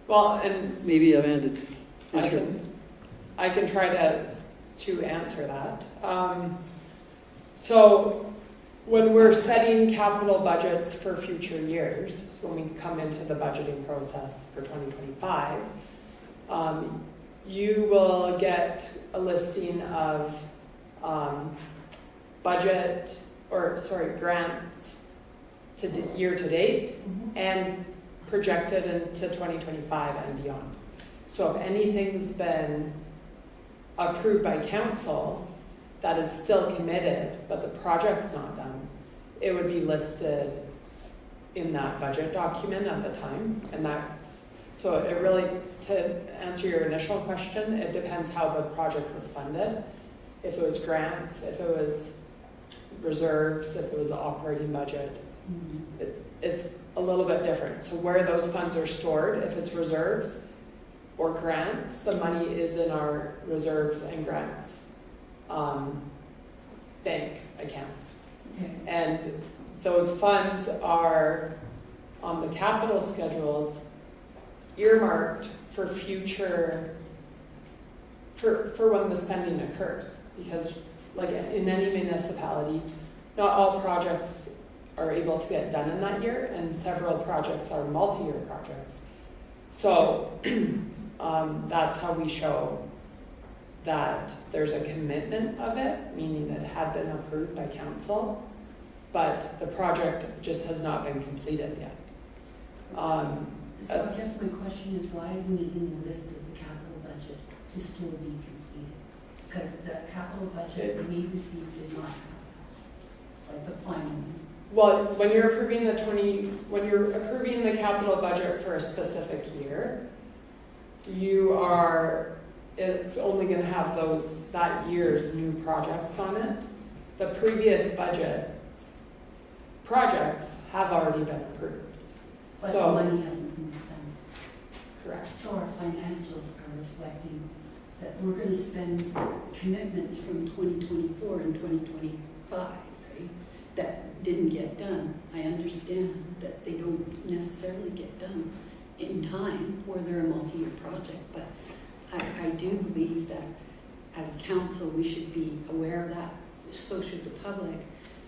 Well, and Maybe Amanda. I can try to answer that. So when we're setting capital budgets for future years, so when we come into the budgeting process for 2025, you will get a listing of grants to year to date and projected into 2025 and beyond. So if anything's been approved by council that is still committed, but the project's not done, it would be listed in that budget document at the time. And that's, so it really, to answer your initial question, it depends how the project was funded. If it was grants, if it was reserves, if it was the operating budget, it's a little bit different. So where those funds are stored, if it's reserves or grants, the money is in our reserves and grants bank accounts. Okay. And those funds are on the capital schedules earmarked for future, for when the spending occurs. Because like in any municipality, not all projects are able to get done in that year, and several projects are multi-year projects. So that's how we show that there's a commitment of it, meaning it had been approved by council, but the project just has not been completed yet. So I guess my question is, why isn't it in the list of the capital budget to still be completed? Because the capital budget that we received did not have that, like the final one. Well, when you're approving the capital budget for a specific year, it's only going to have that year's new projects on it. The previous budget's projects have already been approved. But So, the money hasn't been spent. correct. So our financials are reflecting that we're going to spend commitments from 2024 and 2025, right? That didn't get done. I understand that they don't necessarily get done in time, or they're a multi-year project, but I do believe that as council, we should be aware of that, so should the public,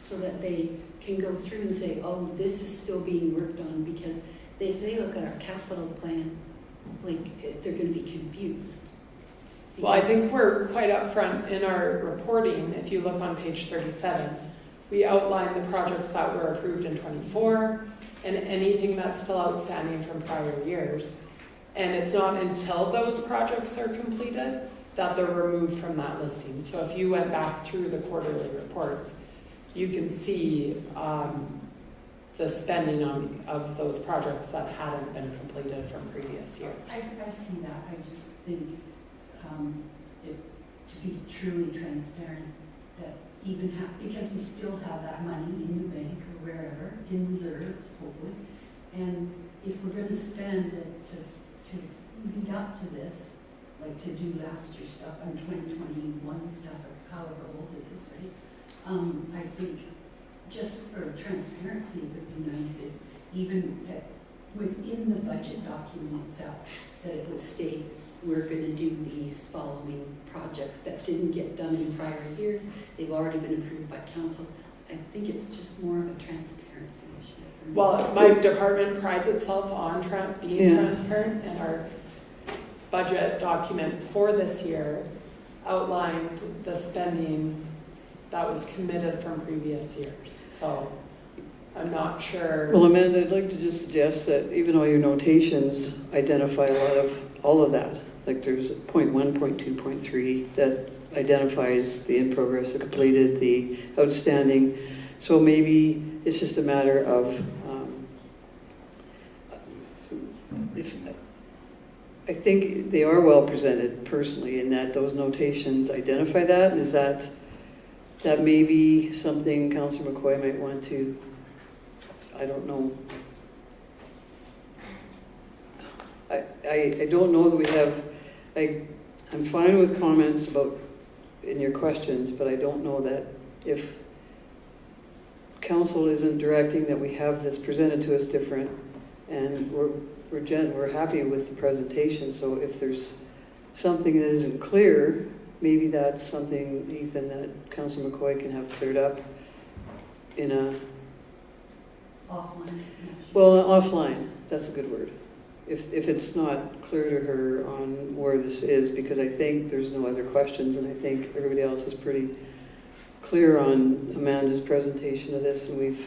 so that they can go through and say, oh, this is still being worked on, because if they look at our capital plan, like, they're gonna be confused. Well, I think we're quite upfront in our reporting. If you look on page 37, we outline the projects that were approved in 24 and anything that's still outstanding from prior years. And it's not until those projects are completed that they're removed from that listing. So if you went back through the quarterly reports, you can see the spending of those projects that hadn't been completed from previous years. I see that. I just think to be truly transparent, that even because we still have that money in the bank or wherever, in reserves, hopefully, and if we're going to spend it to lead up to this, like to do last year's stuff and 2021 stuff, or however old it is, right? I think just for transparency, it would be nice if even within the budget document itself, that it would state, we're going to do these following projects that didn't get done in prior years. They've already been approved by council. I think it's just more of a transparency issue. for me. Well, my department prides itself on being transparent, and our budget document for this year outlined the spending that was committed from previous years. So I'm not sure. Well, Amanda, I'd like to just suggest that even though your notations identify a lot of all of that, like there's point 1, point 2, point 3 that identifies the in progress, the completed, the outstanding. So maybe it's just a matter of I think they are well presented personally in that those notations identify that. Is that may be something Councillor McCoy might want to, I don't know. I don't know that we have, I'm fine with comments about in your questions, but I don't know that if council isn't directing that we have this presented to us different, and we're happy with the presentation, so if there's something that isn't clear, maybe that's something, Ethan, that Councilor McCoy can have cleared up in a, Offline. well, offline, that's a good word. If it's not clear to her on where this is, because I think there's no other questions, and I think everybody else is pretty clear on Amanda's presentation of this, and we've,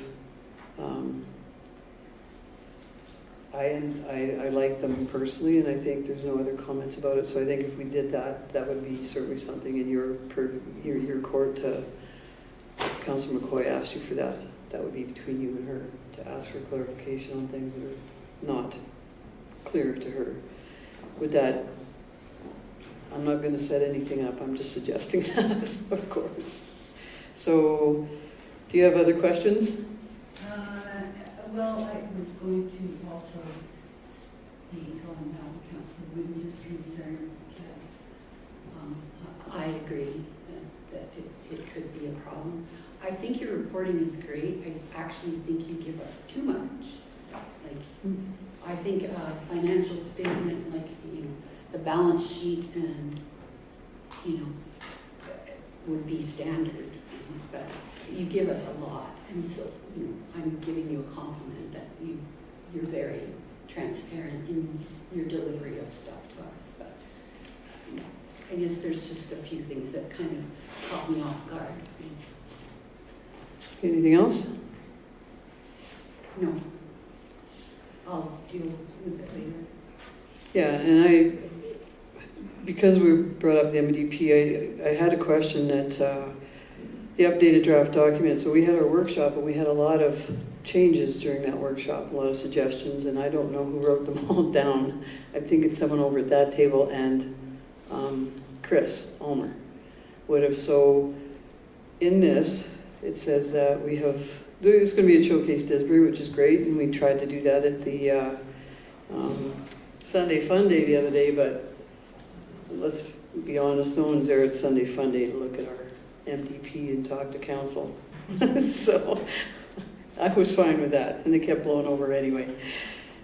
I like them personally, and I think there's no other comments about it, so I think if we did that, that would be certainly something in your court to, if Councilor McCoy asked you for that, that would be between you and her, to ask for clarification on things that are not clear to her. Would that, I'm not going to set anything up, I'm just suggesting that, of course. So, do you have other questions? Well, I was going to also speak on Councilor Windsor's concern, because I agree that it could be a problem. I think your reporting is great. I actually think you give us too much. Like, I think a financial statement, like, the balance sheet and, would be standard. But you give us a lot, and so I'm giving you a compliment that you're very transparent in your delivery of stuff to us. But I guess there's just a few things that kind of caught me off guard. Anything else? No, I'll deal with it later. Yeah, and because we brought up the MDP, I had a question that the updated draft document, so we had our workshop and we had a lot of changes during that workshop, a lot of suggestions, and I don't know who wrote them all down. I think it's someone over at that table, and Chris Ulmer would have. So in this, it says that we have, there's going to be a Showcase Disbury, which is great, and we tried to do that at the Sunday Fun Day the other day, but let's be honest, no one's there at Sunday Fun Day to look at our MDP and talk to council. So I was fine with that, and they kept blowing over anyway.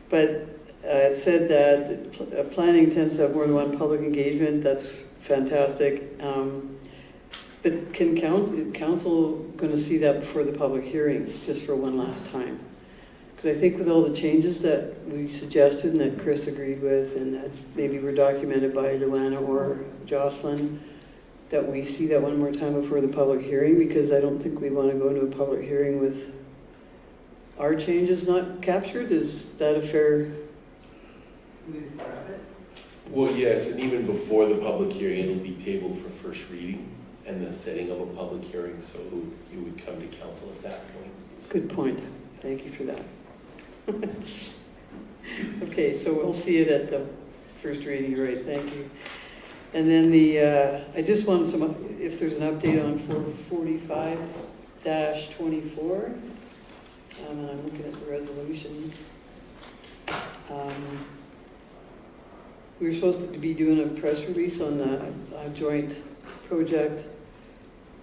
But it said that planning tends to have more than one public engagement. That's fantastic. But can council going to see that before the public hearing, just for one last time? Because I think with all the changes that we suggested and that Chris agreed with, and that maybe were documented by Luana or Jocelyn, that we see that one more time before the public hearing, because I don't think we want to go into a public hearing with our changes not captured. Is that a fair? Well, yes, and even before the public hearing, it'll be tabled for first reading and the setting of a public hearing, so you would come to council at that point. Good point. Thank you for that. Okay, so we'll see it at the first reading, right? Thank you. And then I just wanted if there's an update on 445-24, and I'm looking at the resolutions. We were supposed to be doing a press release on a joint project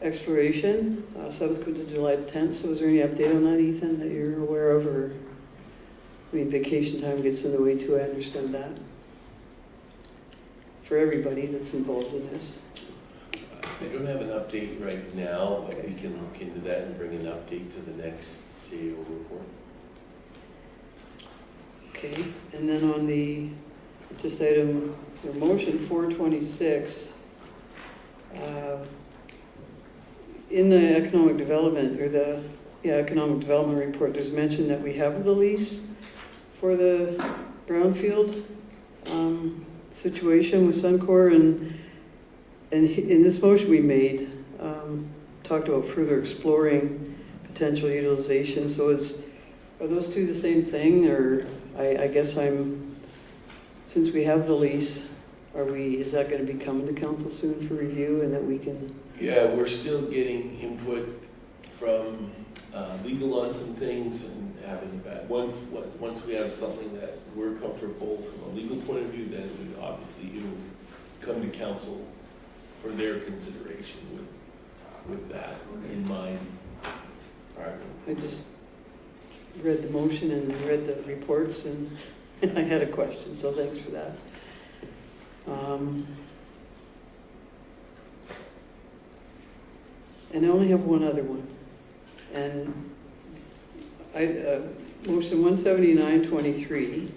exploration subsequent to July 10th. So is there any update on that, Ethan, that you're aware of? Or, I mean, vacation time gets in the way too, I understand that. For everybody that's involved in this. I don't have an update right now, but we can look into that and bring an update to the next CEO report. Okay, and then on this item, the motion 426, in the economic development, or the economic development report, there's mention that we have the lease for the brownfield situation with Suncor, and in this motion we made, talked about further exploring potential utilization. So are those two the same thing, or I guess since we have the lease, is that going to be coming to council soon for review, and that we can? Yeah, we're still getting input from legal on some things, and having that. Once we have something that we're comfortable from a legal point of view, then it would obviously come to council for their consideration with that in mind. All right. I just read the motion and read the reports and I had a question, so thanks for that. And I only have one other one. And motion 179-23.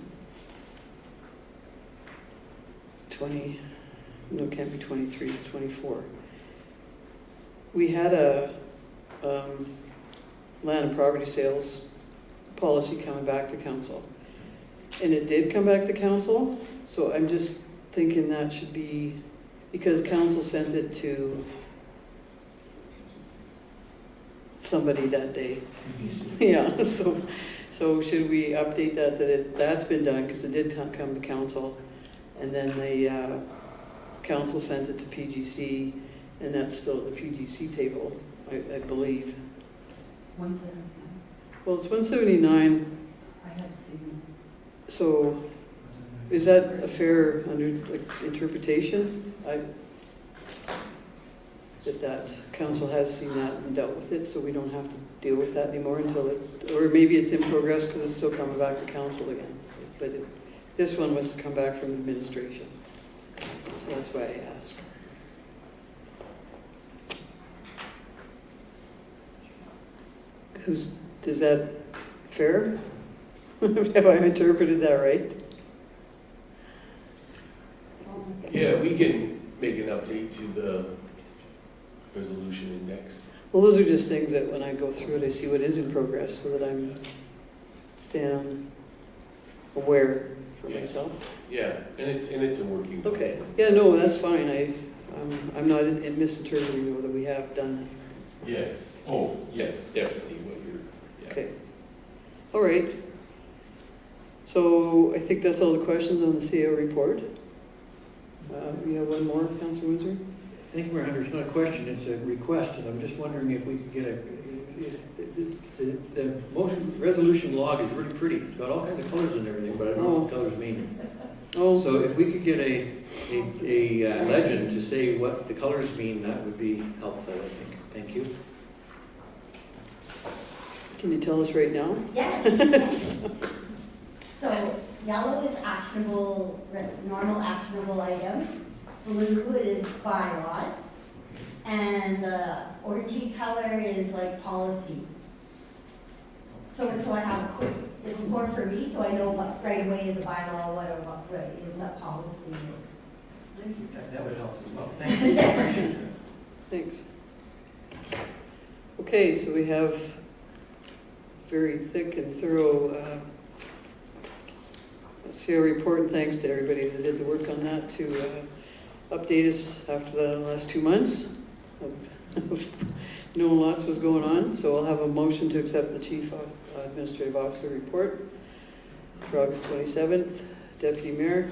No, it can't be 23, it's 24. We had a land and property sales policy coming back to council. And it did come back to council, so I'm just thinking that should be, because council sent it to somebody that day. Yeah, so should we update that that's been done, because it did come to council, and then the council sent it to PGC, and that's still at the PGC table, I believe. 179. Well, it's 179, I haven't seen so is that a fair interpretation? That council has seen that and dealt with it, so we don't have to deal with that anymore until it, or maybe it's in progress because it's still coming back to council again. But this one was to come back from administration, so that's why I asked. Is that fair? Have I interpreted that right? Yeah, we can make an update to the resolution index. Well, those are just things that when I go through it, I see what is in progress so that I'm staying aware for Yeah. myself. Yeah, and it's a working. Okay, yeah, no, that's fine. I'm not misinterpreting that we have done Yes. Oh, yes, definitely what you're, that. yeah. Okay. All right. So I think that's all the questions on the CO report. We have one more, Councilor Windsor? I think, Mayor Hunter, it's not a question, it's a request, and I'm just wondering if we could get the motion, resolution log is really pretty. It's got all kinds of colors and everything, but I don't know what the colors mean. Oh, So if we could get a legend to say what the colors mean, that would be helpful, I think. Thank you. can you tell us right now? Yes. So yellow is actionable, normal actionable items. Blue is bylaws. And the orangey color is like policy. So I have a quick, it's more for me, so I know what right away is a bylaw, what is a policy. That would help as well. Thank you. I appreciate that. Thanks. Okay, so we have very thick and thorough CO report, and thanks to everybody that did the work on that to update us after the last 2 months. Knowing lots was going on, so I'll have a motion to accept the Chief Administrative Officer report for August 27th. Deputy Mayor,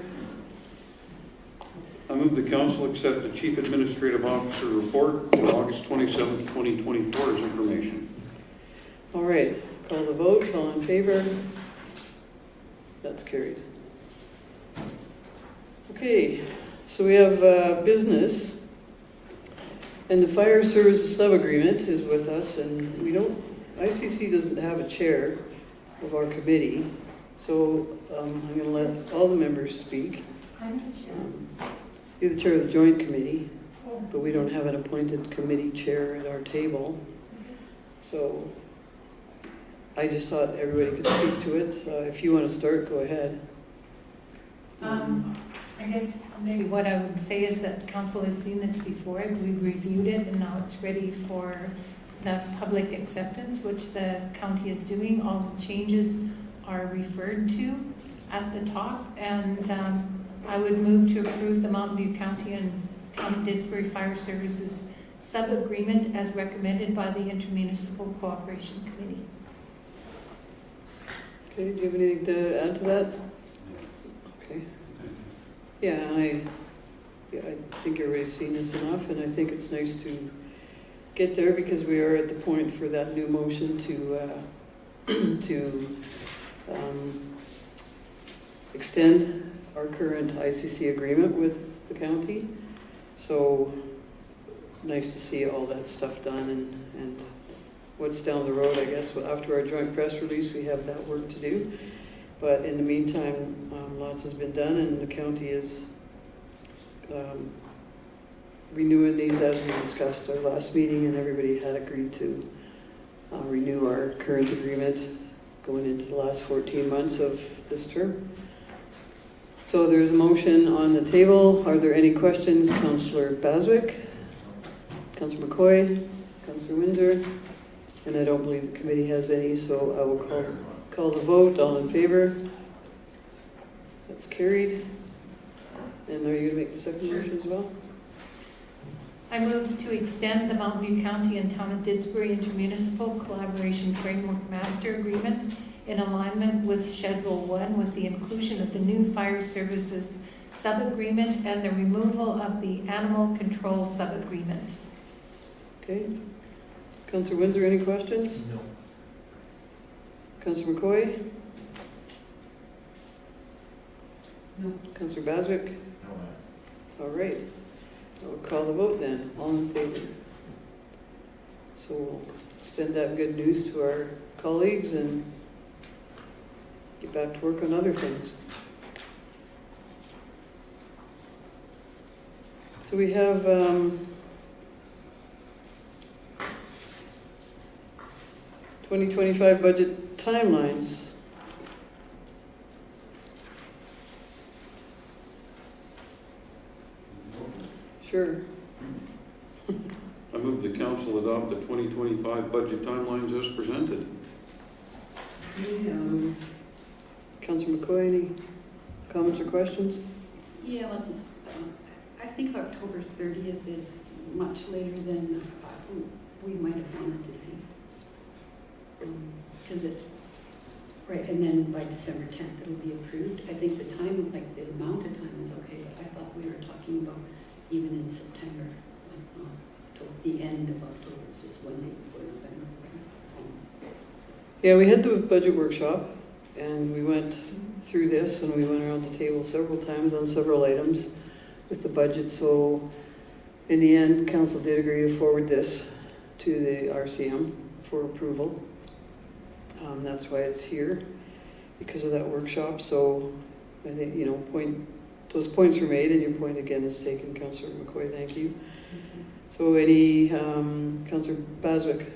I move the council accept the Chief Administrative Officer report for August 27th, 2024 as information. all right, call the vote, all in favor? That's carried. Okay, so we have business, and the fire services sub-agreement is with us, and we don't, ICC doesn't have a chair of our committee, so I'm going to let all the members speak. I'm not sure. You're the chair of the joint committee, but we don't have an appointed committee chair at our table. So I just thought everybody could speak to it. If you want to start, go ahead. I guess maybe what I would say is that council has seen this before, we've reviewed it, and now it's ready for the public acceptance, which the county is doing. All the changes are referred to at the top, and I would move to approve the Mountain View County and County-Disbury Fire Services sub-agreement as recommended by the Intermunicipal Cooperation Committee. Okay, do you have anything to add to that? Okay. Yeah, I think everybody's seen this enough, and I think it's nice to get there because we are at the point for that new motion to extend our current ICC agreement with the county. So nice to see all that stuff done and what's down the road, I guess. After our joint press release, we have that work to do. But in the meantime, lots has been done, and the county is renewing these as we discussed our last meeting, and everybody had agreed to renew our current agreement going into the last 14 months of this term. So there's a motion on the table. Are there any questions? Councillor Baswick, Councillor McCoy, Councillor Windsor, and I don't believe the committee has any, so I will call the vote. All in favor? That's carried. And are you going to make the second motion as well? I move to extend the Mountain View County and Town of Didsbury Intermunicipal Collaboration Framework Master Agreement in alignment with Schedule 1 with the inclusion of the new fire services sub-agreement and the removal of the animal control sub-agreement. Okay. Councillor Windsor, any questions? No. Councillor McCoy? No. Councillor Baswick? All right. I'll call the vote then. All in favor? So we'll send that good news to our colleagues and get back to work on other things. So we have 2025 budget timelines. Sure. I move the council adopt the 2025 budget timelines as presented. Councillor McCoy, any comments or questions? Yeah, well, just, I think October 30th is much later than we might have wanted to see. Because right, and then by December 10th it'll be approved. I think the time, like the amount of time is okay, but I thought we were talking about even in September, like till the end of October, it's just one day before November. Yeah, we had the budget workshop and we went through this and we went around the table several times on several items with the budget. So in the end, council did agree to forward this to the RCM for approval. That's why it's here, because of that workshop. So I think, you know, those points were made, and your point again is taken, Councillor McCoy, thank you. So any, Councillor Baswick,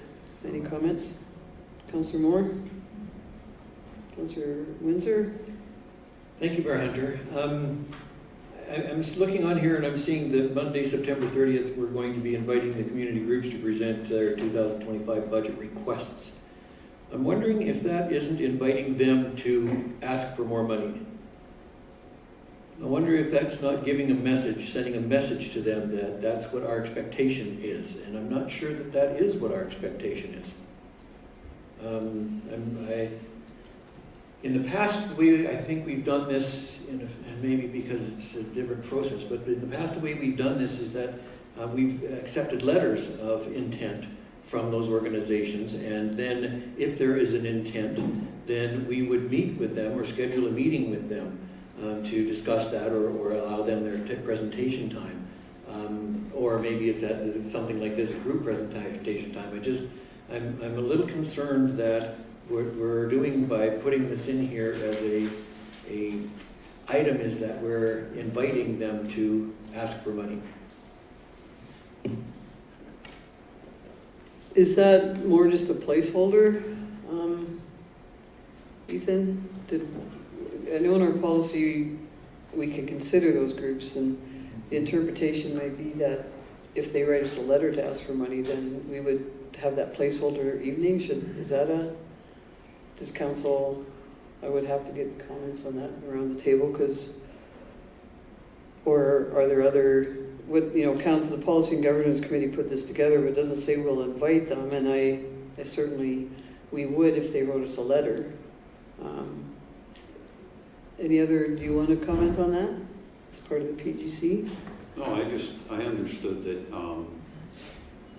any comments? Councillor Moore? Councillor Windsor? Thank you, Mayor Hunter. I'm just looking on here and I'm seeing that Monday, September 30th, we're going to be inviting the community groups to present their 2025 budget requests. I'm wondering if that isn't inviting them to ask for more money. I wonder if that's not giving a message, sending a message to them that that's what our expectation is. And I'm not sure that that is what our expectation is. In the past, I think we've done this, and maybe because it's a different process, but in the past the way we've done this is that we've accepted letters of intent from those organizations, and then if there is an intent, then we would meet with them or schedule a meeting with them to discuss that or allow them their presentation time. Or maybe it's something like this, a group presentation time. I'm a little concerned that we're doing by putting this in here as a item is that we're inviting them to ask for money. Is that more just a placeholder, Ethan? I know in our policy we can consider those groups, and the interpretation might be that if they write us a letter to ask for money, then we would have that placeholder evening. Does council, I would have to get comments on that around the table, or are there other, council, the Policy and Governance Committee put this together, but it doesn't say we'll invite them, and I certainly, we would if they wrote us a letter. Do you want to comment on that as part of the PGC? No, I understood that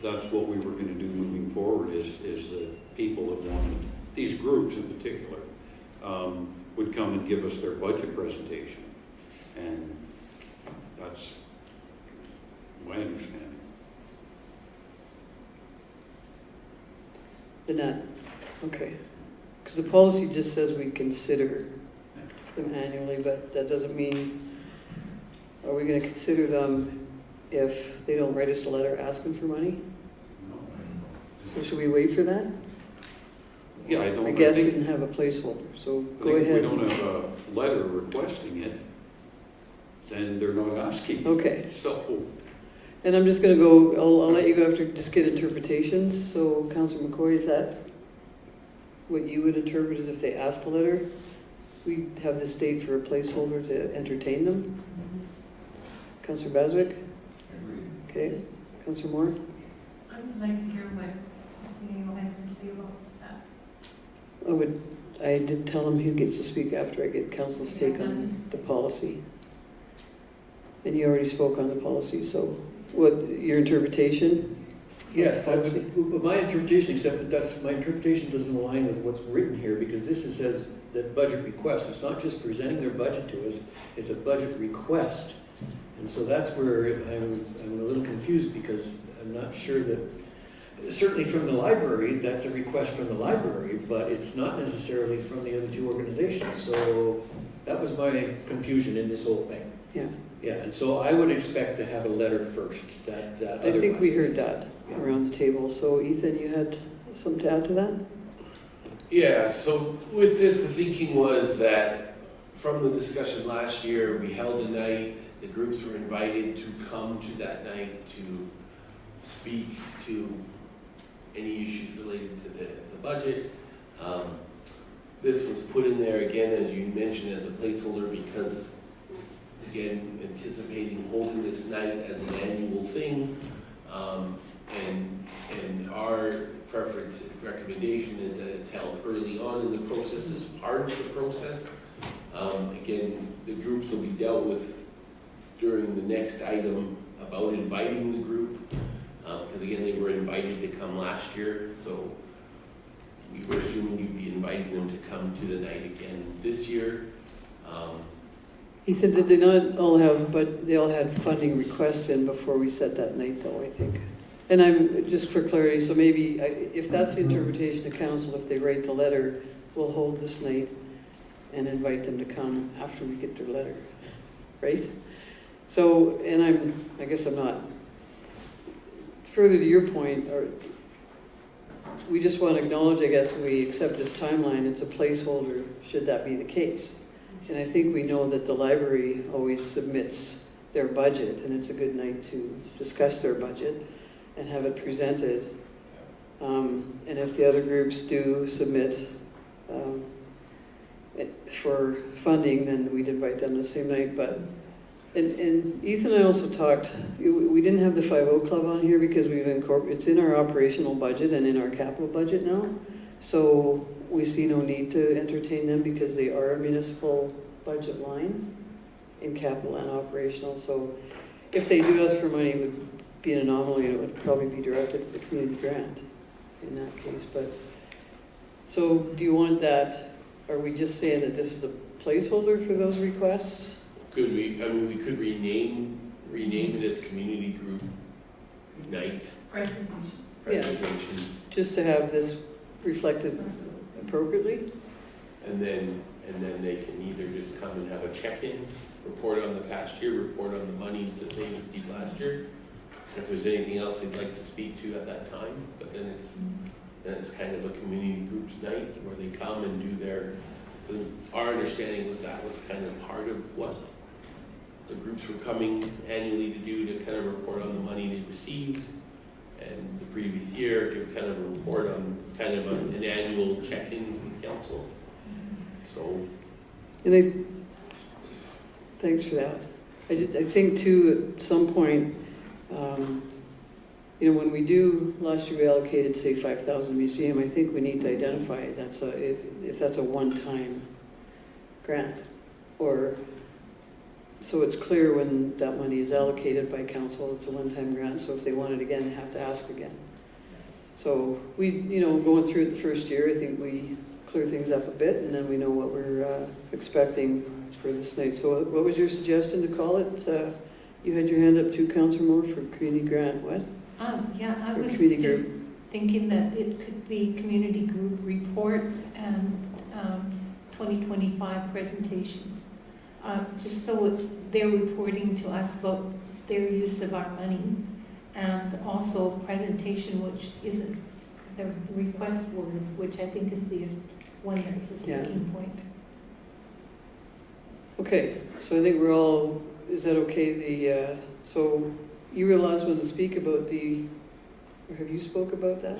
that's what we were going to do moving forward is the people that wanted, these groups in particular, would come and give us their budget presentation. And that's my understanding. The net, okay. Because the policy just says we consider them annually, but that doesn't mean, are we gonna consider them if they don't write us a letter asking for money? No, So should we wait for that? Yeah, I guess and have a placeholder, so go If we ahead. don't have a letter requesting it, then they're not asking. Okay, So, and I'm just gonna go, I'll let you go after, just get interpretations. So Councilor McCoy, is that what you would interpret as if they asked a letter? We have this date for a placeholder to entertain them? Councilor Baswick? Okay, Councilor Moore? I would like to hear what CEO has to say about that. I did tell him he gets to speak after I get council's take on the policy. And you already spoke on the policy, so what, your interpretation? Yes, my interpretation, except that my interpretation doesn't align with what's written here, because this says that budget request, it's not just presenting their budget to us, it's a budget request. And so that's where I'm a little confused, because I'm not sure that, certainly from the library, that's a request from the library, but it's not necessarily from the other two organizations. So that was my confusion in this whole thing. Yeah, Yeah, and so I would expect to have a letter first, that I think we otherwise- heard that around the table. So Ethan, you had something to add to that? Yeah, so with this, the thinking was that from the discussion last year, we held a night, the groups were invited to come to that night to speak to any issues related to the budget. This was put in there again, as you mentioned, as a placeholder because, again, anticipating holding this night as an annual thing. And our preference, recommendation is that it's held early on in the process as part of the process. Again, the groups will be dealt with during the next item about inviting the group. Because again, they were invited to come last year, so we were assuming you'd be inviting them to come to the night again this year. Ethan, did they not all have, but they all had funding requests in before we set that night though, I think. And I'm, just for clarity, so maybe, if that's the interpretation of council, if they write the letter, we'll hold this night and invite them to come after we get their letter, right? So, and I guess I'm not, further to your point, or we just want to acknowledge, I guess, we accept this timeline, it's a placeholder, should that be the case. And I think we know that the library always submits their budget, and it's a good night to discuss their budget and have it presented. And if the other groups do submit for funding, then we'd invite them the same night. But and Ethan and I also talked, we didn't have the 5-0 Club on here because we've incorporated, it's in our operational budget and in our capital budget now. So we see no need to entertain them because they are a municipal budget line in capital and operational. So if they do ask for money, it would be an anomaly and it would probably be directed to the community grant in that case. But so do you want that, are we just saying that this is a placeholder for those requests? Could we, I mean, we could rename it as community group night Presentation. Yeah. presentations. Just to have this reflected appropriately? And then they can either just come and have a check-in, report on the past year, report on the monies that they received last year. And if there's anything else they'd like to speak to at that time, but then it's kind of a community groups night where they come and do their, our understanding was that was kind of part of what the groups were coming annually to do, to kind of report on the money they received and the previous year, give kind of a report on kind of an annual check-in with council. So, And thanks for that. I think too, at some point, when we do, last year we allocated, say, 5,000 museum, I think we need to identify if that's a one-time grant, or so it's clear when that money is allocated by council, it's a one-time grant, so if they want it again, they have to ask again. So we, going through it the first year, I think we clear things up a bit, and then we know what we're expecting for this night. So what was your suggestion to call it? You had your hand up too, Councillor Moore, for community grant, what? Yeah, I Or was community just group. thinking that it could be community group reports and 2025 presentations. Just so they're reporting to us about their use of our money, and also presentation, which isn't the request word, which I think is the one that's the Yeah. sticking point. Okay, so I think we're all, is that okay? So you were the last one to speak about or have you spoke about that?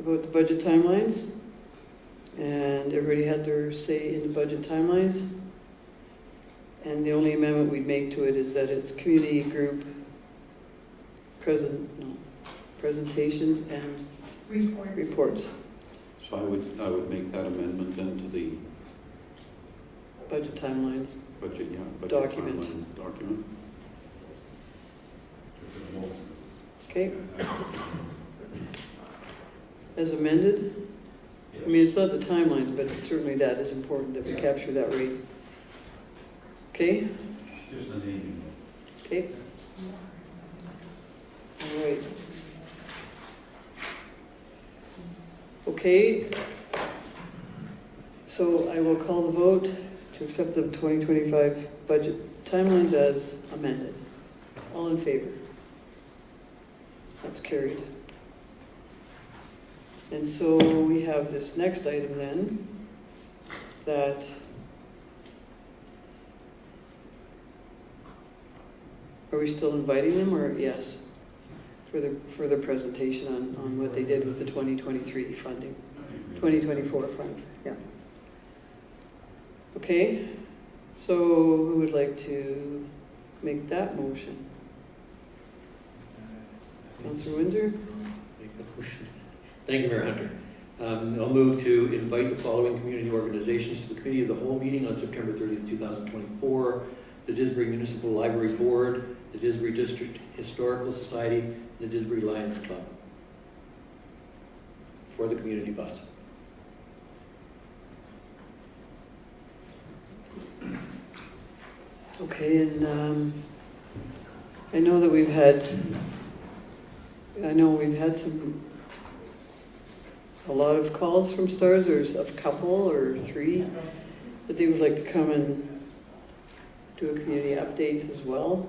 About the budget timelines? And everybody had their say in the budget timelines? And the only amendment we'd make to it is that it's community group presentations and reports. So I would make that amendment then to the Budget timelines. budget, budget Document. timeline document. Okay. As amended? I mean, it's not the timelines, but certainly that is important that we capture that rate. Okay? Just the naming. Okay. All right. Okay. So I will call the vote to accept the 2025 budget timelines as amended. All in favor? That's carried. And so we have this next item then, that are we still inviting them, or yes? For the presentation on what they did with the 2023 funding, 2024 funds, yeah. Okay, so who would like to make that motion? Councillor Windsor? Make the motion. Thank you, Mayor Hunter. I'll move to invite the following community organizations to the Committee of the Whole meeting on September 30th, 2024. The Disbury Municipal Library Board, the Disbury District Historical Society, and the Disbury Lions Club for the community bus. Okay, and I know we've had a lot of calls from STARS. There's a couple or three that they would like to come and do a community update as well.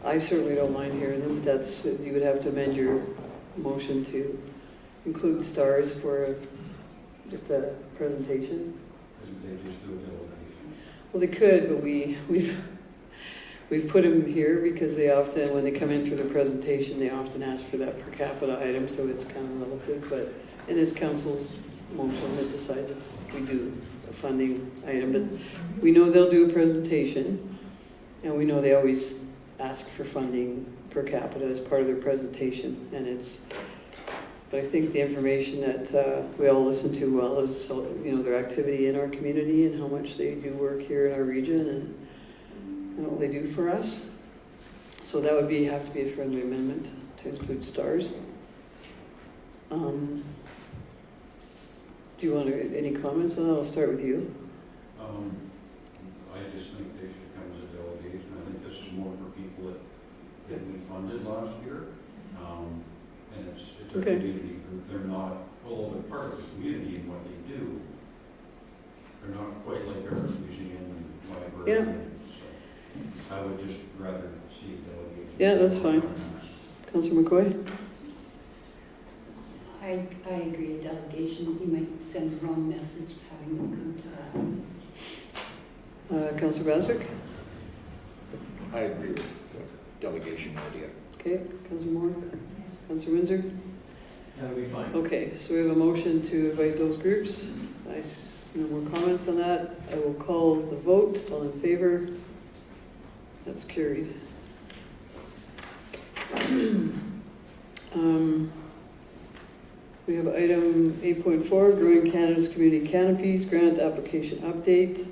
I certainly don't mind hearing them, but you would have to amend your motion to include STARS for just a presentation. Couldn't they just do a delegation? Well, they could, but we've put them here because they often, when they come in for the presentation, they often ask for that per capita item, so it's kind of relative, but it is council's motion that decides if we do a funding item. But we know they'll do a presentation, and we know they always ask for funding per capita as part of their presentation, but I think the information that we all listen to well is, their activity in our community and how much they do work here in our region and what they do for us. So that would have to be a friendly amendment to include STARS. Do you want any comments on that? I'll start with you. I just think they should come as a delegation. I think this is more for people that we funded last year. And it's a Okay. community group. They're not, although they're part of the community in what they do, they're not quite like our museum and library. Yeah. So I would just rather see a delegation. Yeah, that's fine. Councillor McCoy? I agree, a delegation, you might send the wrong message having them come to that. Councillor Baswick? I agree with the delegation idea. Okay, Councillor Moore? Councillor Windsor? That'll be fine. Okay, so we have a motion to invite those groups. I see no more comments on that. I will call the vote. All in favor? That's carried. We have item 8.4, Growing Canada's Community Canopies Grant Application Update.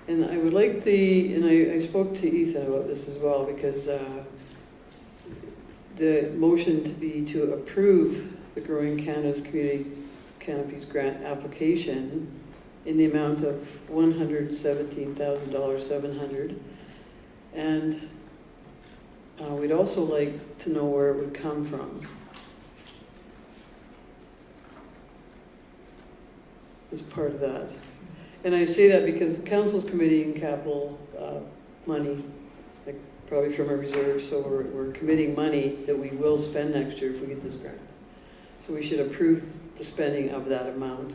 And I would like and I spoke to Ethan about this as well, because the motion to be to approve the Growing Canada's Community Canopies Grant application in the amount of $117,700. And We'd also like to know where it would come from. As part of that. And I say that because the council's committing capital money, like probably from a reserve, so we're committing money that we will spend next year if we get this grant. So we should approve the spending of that amount.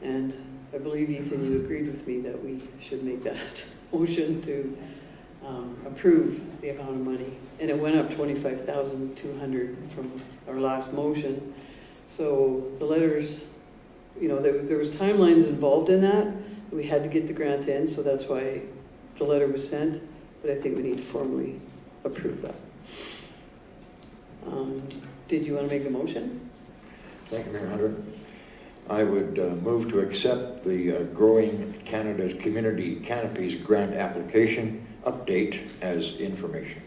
And I believe, Ethan, you agreed with me that we should make that motion to approve the amount of money. And it went up 25,200 from our last motion. So the letters, you know, there was timelines involved in that. We had to get the grant in, so that's why the letter was sent. But I think we need to formally approve that. Did you want to make a motion? Thank you, Mayor Hunter. I would move to accept the Growing Canada's Community Canopies grant application update as information.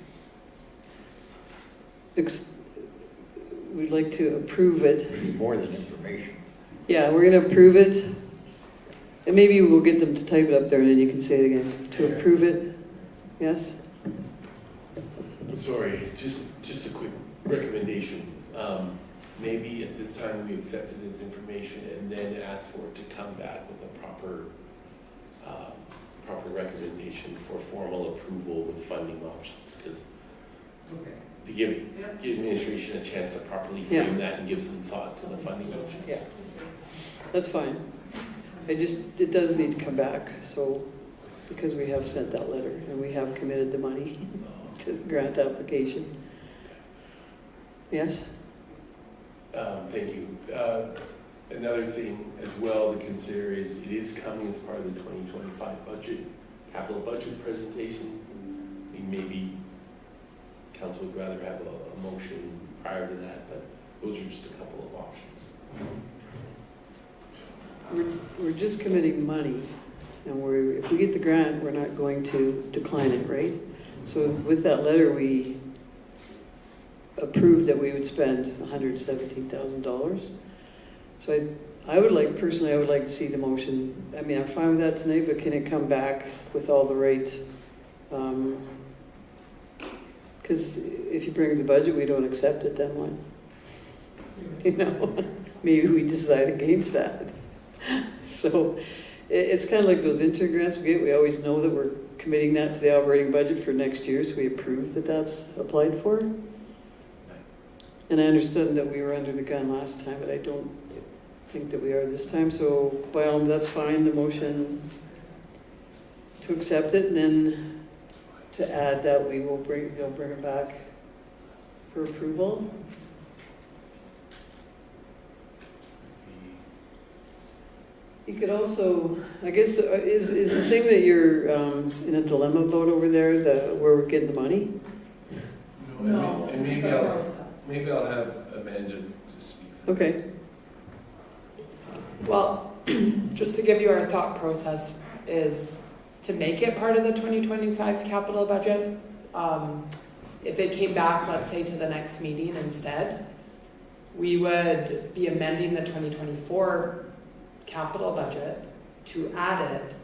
We'd like to approve it. More than information. Yeah, we're going to approve it. And maybe we'll get them to type it up there and then you can say it again. To approve it. Yes? Sorry, just a quick recommendation. Maybe at this time we accepted its information and then ask for it to come back with a proper recommendation for formal approval with funding options, because to give the administration a chance to properly frame that and give some thought to the funding options. Yeah. That's fine. It does need to come back, so, because we have sent that letter and we have committed the money to the grant application. Yes? Thank you. Another thing as well to consider is it is coming as part of the 2025 capital budget presentation. I mean, maybe council would rather have a motion prior to that, but those are just a couple of options. We're just committing money, and if we get the grant, we're not going to decline it, right? So with that letter, we approved that we would spend $117,000. So I would like to see the motion. I mean, I'm fine with that tonight, but can it come back with all the right, because if you bring the budget, we don't accept it, then what? You know, maybe we decide against that. So it's kind of like those intern grants we get. We always know that we're committing that to the operating budget for next year, so we approve that that's applied for. And I understood that we were under the gun last time, but I don't think that we are this time. So by all means, that's fine, the motion to accept it, and then to add that they'll bring it back for approval. You could also, I guess, is the thing that you're in a dilemma about over there, where we're getting the money? No, and maybe I'll have Amanda to speak. Okay. Well, just to give you our thought process is to make it part of the 2025 capital budget. If it came back, let's say, to the next meeting instead, we would be amending the 2024 capital budget to add it,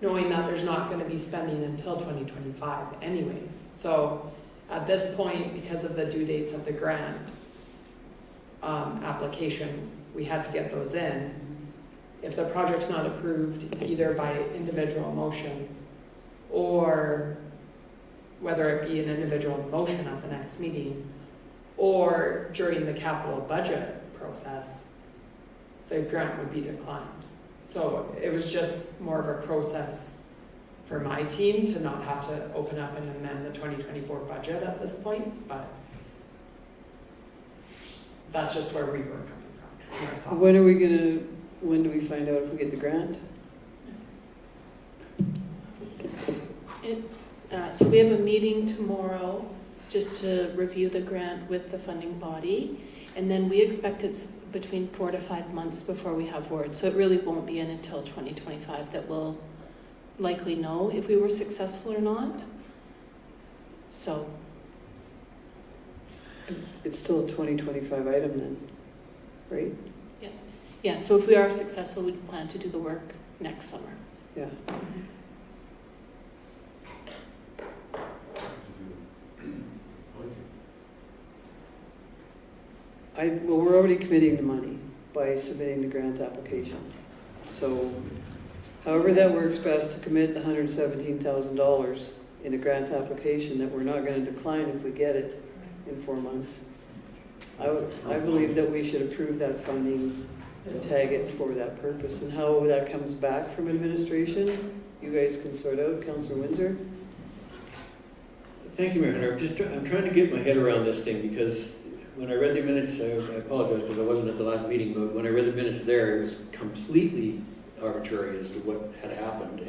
knowing that there's not going to be spending until 2025 anyways. So at this point, because of the due dates of the grant application, we had to get those in. If the project's not approved either by individual motion or whether it be an individual motion at the next meeting or during the capital budget process, the grant would be declined. So it was just more of a process for my team to not have to open up and amend the 2024 budget at this point, but that's just where we were coming from. When do we find out if we get the grant? So we have a meeting tomorrow just to review the grant with the funding body. And then we expect it's between 4 to 5 months before we have word. So it really won't be in until 2025 that we'll likely know if we were successful or not. So. It's still a 2025 item then, right? Yeah, so if we are successful, we plan to do the work next summer. Yeah. well, we're already committing the money by submitting the grant application. So however that works best to commit the $117,000 in a grant application that we're not going to decline if we get it in 4 months. I believe that we should approve that funding and tag it for that purpose. And how that comes back from administration, you guys can sort out. Councillor Windsor? Thank you, Mayor Hunter. I'm trying to get my head around this thing because when I read the minutes, I apologize because I wasn't at the last meeting, but when I read the minutes there, it was completely arbitrary as to what had happened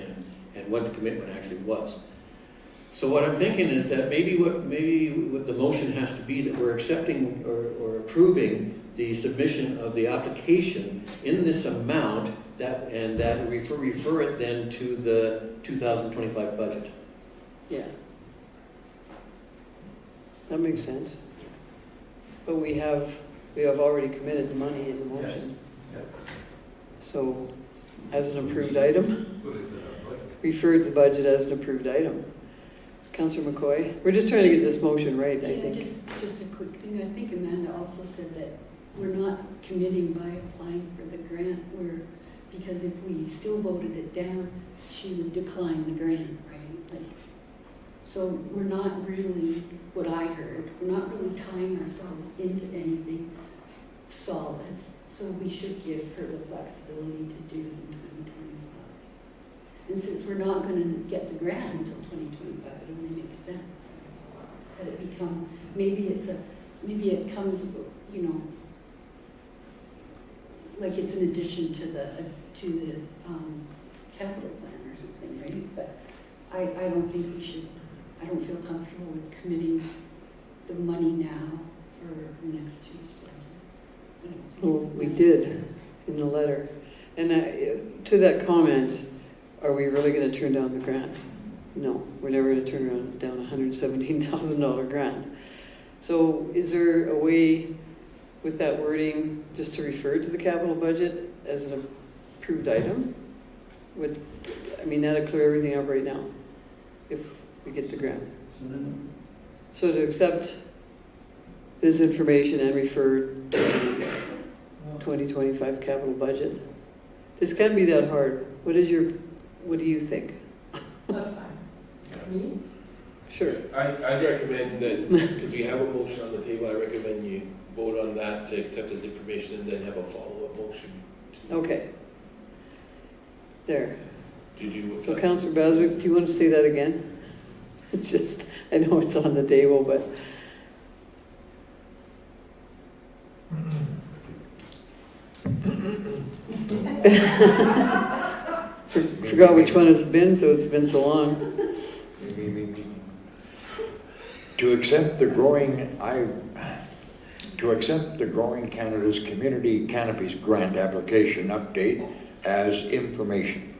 and what the commitment actually was. So what I'm thinking is that maybe what the motion has to be that we're accepting or approving the submission of the application in this amount and that we refer it then to the 2025 budget. Yeah. That makes sense. But we have already committed the money in the motion. So, as an approved item, refer to the budget as an approved item. Councillor McCoy, we're just trying to get this motion right, I think. Just a quick thing, I think Amanda also said that we're not committing by applying for the grant, because if we still voted it down, she would decline the grant, right? Like, so we're not really, what I heard, we're not really tying ourselves into anything solid, so we should give her the flexibility to do it in 2025. And since we're not going to get the grant until 2025, it only makes sense that it become, maybe it comes, you know, like it's an addition to the capital plan or something, right? But I don't think we should, I don't feel comfortable with committing the money now for next year's budget. I don't think Well, it's we necessary. did in the letter. And to that comment, are we really going to turn down the grant? No, we're never going to turn down a $117,000 grant. So is there a way with that wording just to refer to the capital budget as an approved item? That'll clear everything up right now if we get the grant. So to accept this information and refer to the 2025 capital budget. This can't be that hard. What do you think? That's fine. Me? Sure. I'd recommend that, because we have a motion on the table, I recommend you vote on that to accept as information and then have a follow-up motion. Okay. There. To do what. So Councillor Baswick, do you want to say that again? Just, I know it's on the table, but. Forgot which one it's been, so it's been so long. To accept the Growing Canada's Community Canopies Grant Application Update as information.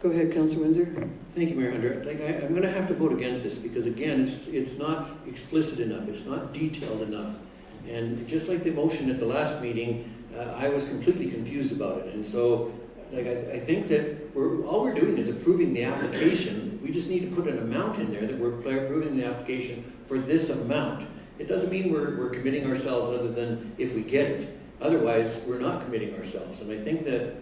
Go ahead, Councillor Windsor. Thank you, Mayor Hunter. I'm going to have to vote against this because, again, it's not explicit enough. It's not detailed enough. And just like the motion at the last meeting, I was completely confused about it. And so, I think that all we're doing is approving the application. We just need to put an amount in there that we're approving the application for this amount. It doesn't mean we're committing ourselves other than if we get it. Otherwise, we're not committing ourselves. And I think that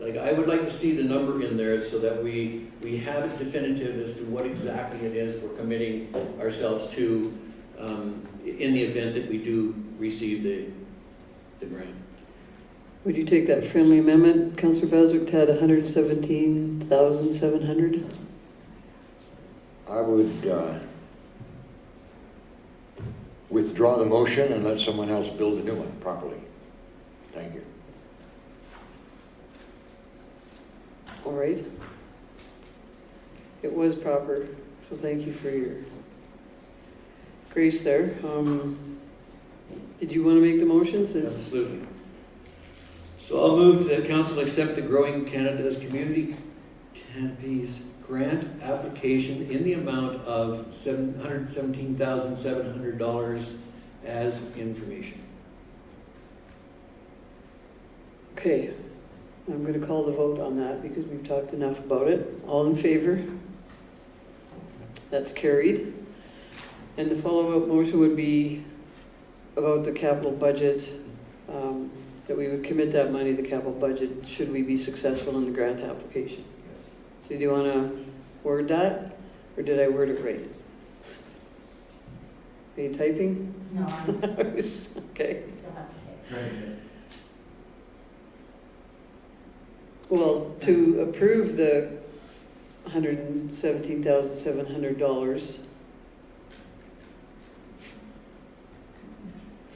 I would like to see the number in there so that we have it definitive as to what exactly it is we're committing ourselves to in the event that we do receive the grant. Would you take that friendly amendment, Councillor Baswick, to add $117,700? I would withdraw the motion and let someone else build a new one properly. Thank you. All right. It was proper, so thank you for your grace there. Did you want to make the motion? Absolutely. So I'll move that council accept the Growing Canada's Community Canopies Grant application in the amount of $117,700 as information. Okay. I'm going to call the vote on that because we've talked enough about it. All in favor? That's carried. And the follow-up motion would be about the capital budget, that we would commit that money to the capital budget should we be successful in the grant application. So do you want to word that, or did I word it right? Are you typing? No, I'm, Okay. you'll have to say. Well, to approve the $117,700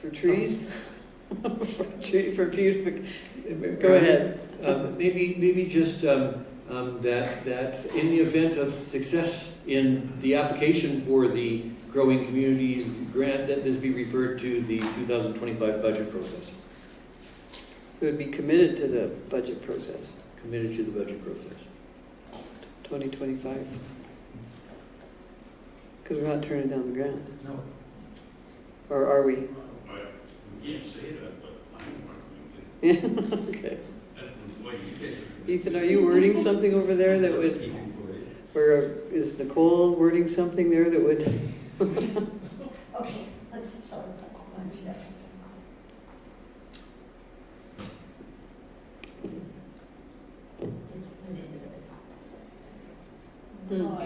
for trees? For beautific, go ahead. Maybe just that in the event of success in the application for the Growing Communities grant, that this be referred to the 2025 budget process. It would be committed to the budget process, Committed to the budget process. 2025. Because we're not turning down the grant, No. or are we? We can't say that, but I'm Okay. what you guys are. Ethan, are you wording something over there that would, or is Nicole wording something there that would? Okay, let's do that.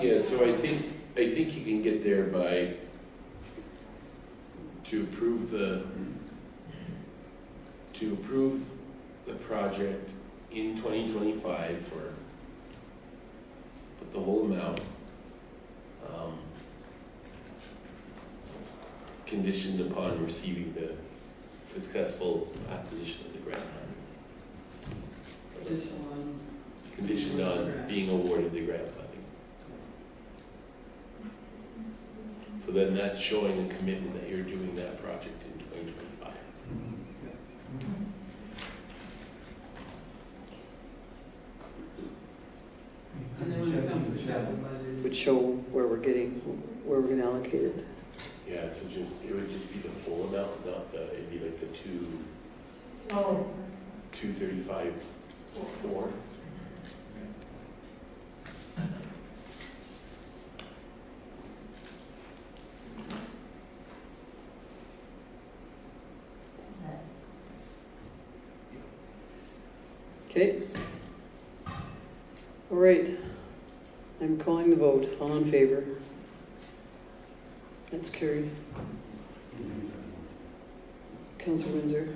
Yeah, so I think you can get there by, to approve the project in 2025 for the whole amount, conditioned upon receiving the successful acquisition of the grant money. Conditioned on being awarded the grant funding. So then that's showing a commitment that you're doing that project in 2025. Would show where we're going to allocate it. Yeah, so it would just be the full amount, not it'd be like the 235.4. Okay. All right. I'm calling the vote. All in favor? That's carried. Councillor Windsor.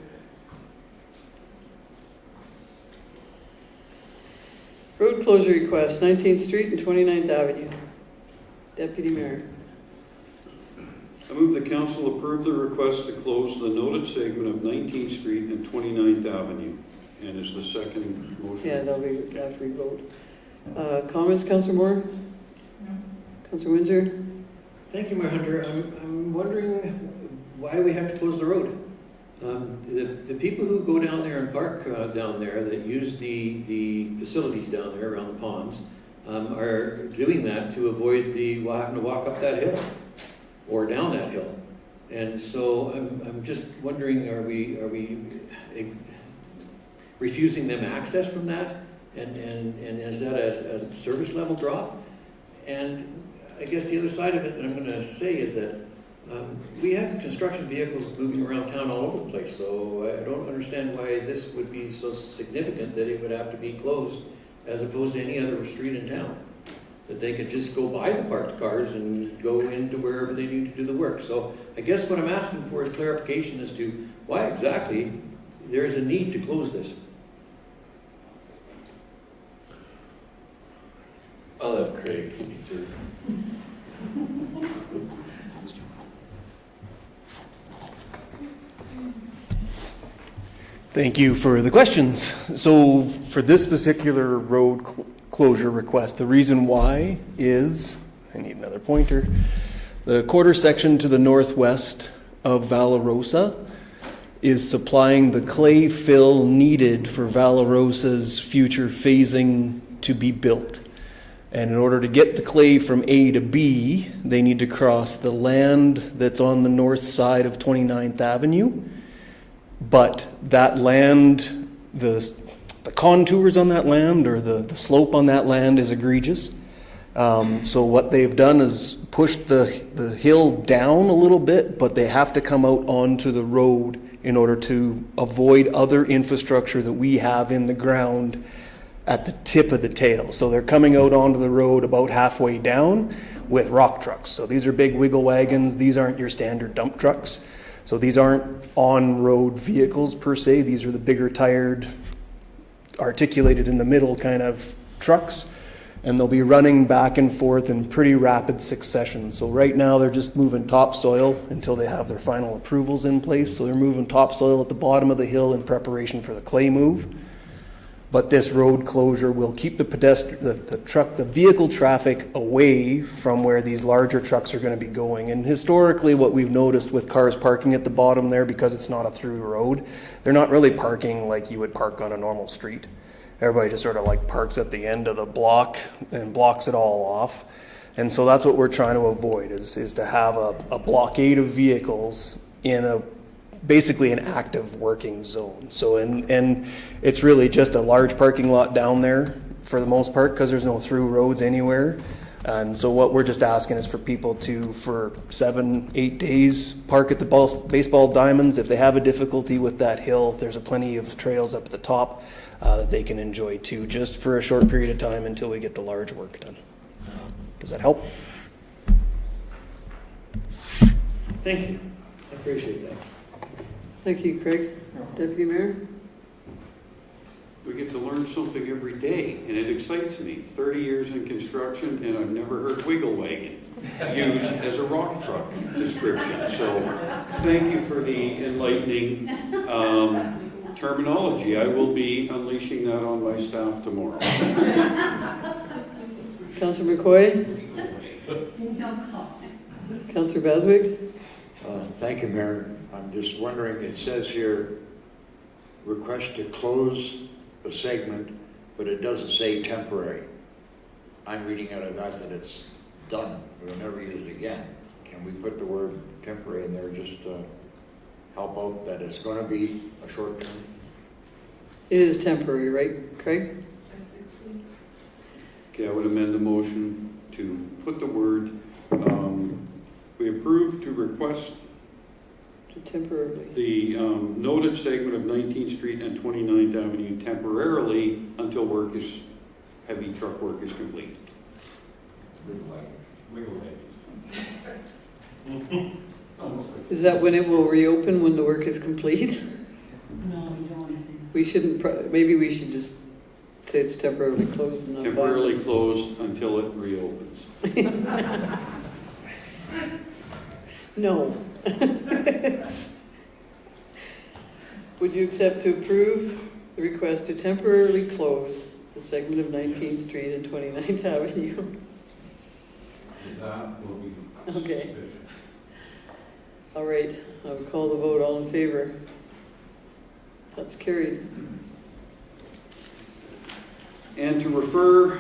Road closure request, 19th Street and 29th Avenue. Deputy Mayor. I move the council approve the request to close the noted segment of 19th Street and 29th Avenue. And is the second motion? Yeah, that'll be after we vote. Comments, Councillor Moore? No. Councillor Windsor? Thank you, Mayor Hunter. I'm wondering why we have to close the road. The people who go down there and park down there, that use the facilities down there around the ponds, are doing that to avoid having to walk up that hill or down that hill. And so I'm just wondering, are we refusing them access from that? And is that a service level drop? And I guess the other side of it that I'm going to say is that we have construction vehicles moving around town all over the place, so I don't understand why this would be so significant that it would have to be closed as opposed to any other street in town. That they could just go buy the parked cars and go into wherever they need to do the work. So I guess what I'm asking for is clarification as to why exactly there is a need to close this. I'll have Craig speak to it. Thank you for the questions. So for this particular road closure request, the reason why is, I need another pointer, the quarter section to the northwest of Valarosa is supplying the clay fill needed for Valarosa's future phasing to be built. And in order to get the clay from A to B, they need to cross the land that's on the north side of 29th Avenue. But that land, the contours on that land or the slope on that land is egregious. So what they've done is pushed the hill down a little bit, but they have to come out onto the road in order to avoid other infrastructure that we have in the ground at the tip of the tail. So they're coming out onto the road about halfway down with rock trucks. So these are big wiggle wagons. These aren't your standard dump trucks. So these aren't on-road vehicles per se. These are the bigger tired, articulated in the middle kind of trucks. And they'll be running back and forth in pretty rapid succession. So right now they're just moving topsoil until they have their final approvals in place. So they're moving topsoil at the bottom of the hill in preparation for the clay move. But this road closure will keep the vehicle traffic away from where these larger trucks are going to be going. And historically, what we've noticed with cars parking at the bottom there, because it's not a through road, they're not really parking like you would park on a normal street. Everybody just sort of like parks at the end of the block and blocks it all off. And so that's what we're trying to avoid, is to have a blockade of vehicles in basically an active working zone. So, and it's really just a large parking lot down there for the most part, because there's no through roads anywhere. And so what we're just asking is for people to, for 7-8 days, park at the baseball diamonds. If they have a difficulty with that hill, there's plenty of trails up at the top that they can enjoy too, just for a short period of time until we get the large work done. Does that help? Thank you. I appreciate that. Thank you, Craig. Deputy Mayor? We get to learn something every day, and it excites me. 30 years in construction, and I've never heard wiggle wagon used as a rock truck description. So thank you for the enlightening terminology. I will be unleashing that on my staff tomorrow. Councillor McCoy? Councillor Baswick? Thank you, Mayor. I'm just wondering, it says here, request to close a segment, but it doesn't say temporary. I'm reading out of that it's done, we'll never use it again. Can we put the word temporary in there just to help out that it's going to be a short term? It is temporary, right, Craig? Okay, I would amend the motion to put the word, we approve to request Temporarily. the noted segment of 19th Street and 29th Avenue temporarily until heavy truck work is complete. Is that when it will reopen, when the work is complete? No, you don't want to say. We shouldn't, maybe we should just say it's temporarily closed and not Temporarily closed until it reopens. No. Would you accept to approve the request to temporarily close the segment of 19th Street and 29th Avenue? That will be Okay. sufficient. All right, I will call the vote. All in favor? That's carried. And to refer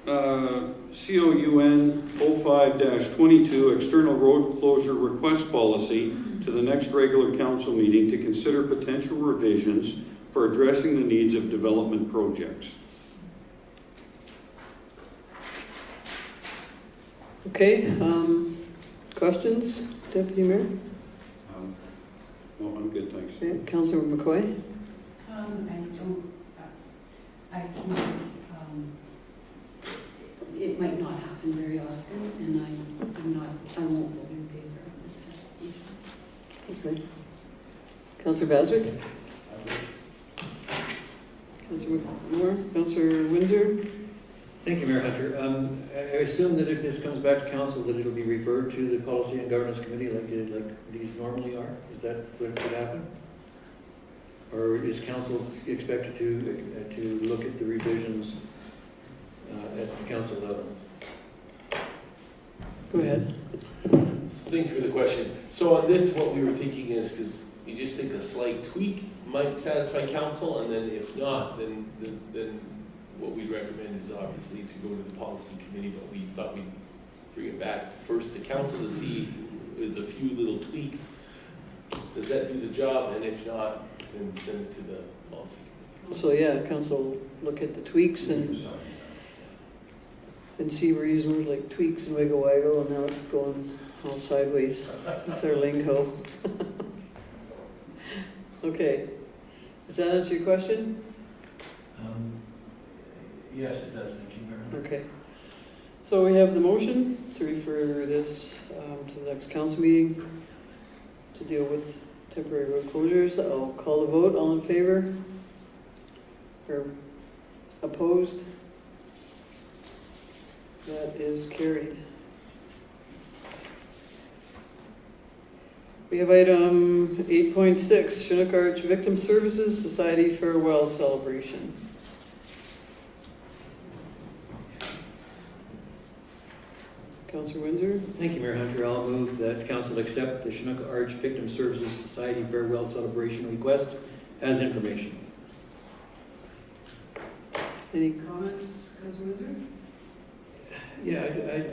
COUN 05-22 external road closure request policy to the next regular council meeting to consider potential revisions for addressing the needs of development projects. Okay, questions, Deputy Mayor? No, I'm good, thanks. Okay, Councillor McCoy? I think, it might not happen very often, and I won't vote in favor of this. Okay. Councillor Baswick? Councillor Moore? Councillor Windsor? Thank you, Mayor Hunter. I assume that if this comes back to council, that it'll be referred to the Policy and Governance Committee like these normally are? Is that what could happen? Or is council expected to look at the revisions at the council level? Go ahead. Thank you for the question. So on this, what we were thinking is, because we just think a slight tweak might satisfy council, and then if not, then what we recommend is obviously to go to the policy committee, but we thought we'd bring it back first to council to see if there's a few little tweaks. Does that do the job? And if not, then send it to the policy committee. So yeah, council look at the tweaks and And see, we're using like tweaks and wiggle waggle, and now it's going all sideways with our lingo. Okay, does that answer your question? Yes, it does, thank you, Mayor. Okay. So we have the motion to refer this to the next council meeting to deal with temporary road closures. I'll call the vote. All in favor? Or opposed? That is carried. We have item 8.6, Chinook Arch Victim Services Society Farewell Celebration. Councilor Windsor? Thank you, Mayor Hunter. I'll move that council accept the Chinook Arch Victim Services Society farewell celebration request as information. Any comments, Councilor Windsor? Yeah,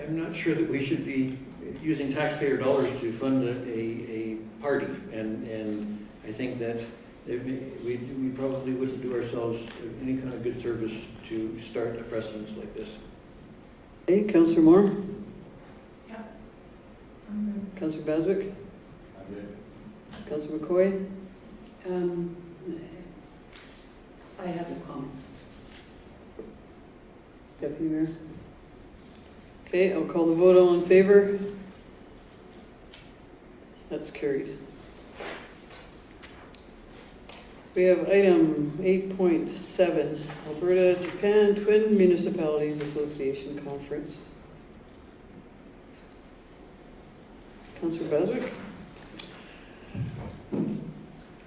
I'm not sure that we should be using taxpayer dollars to fund a party, and I think that we probably wouldn't do ourselves any kind of good service to start a precedence like this. Hey, Councilor Moore? Yeah. Councilor Baswick? Councilor McCoy? I have no comments. Deputy Mayor? Okay, I'll call the vote. All in favor? That's carried. We have item 8.7, Alberta Japan Twin Municipalities Association Conference. Councilor Baswick?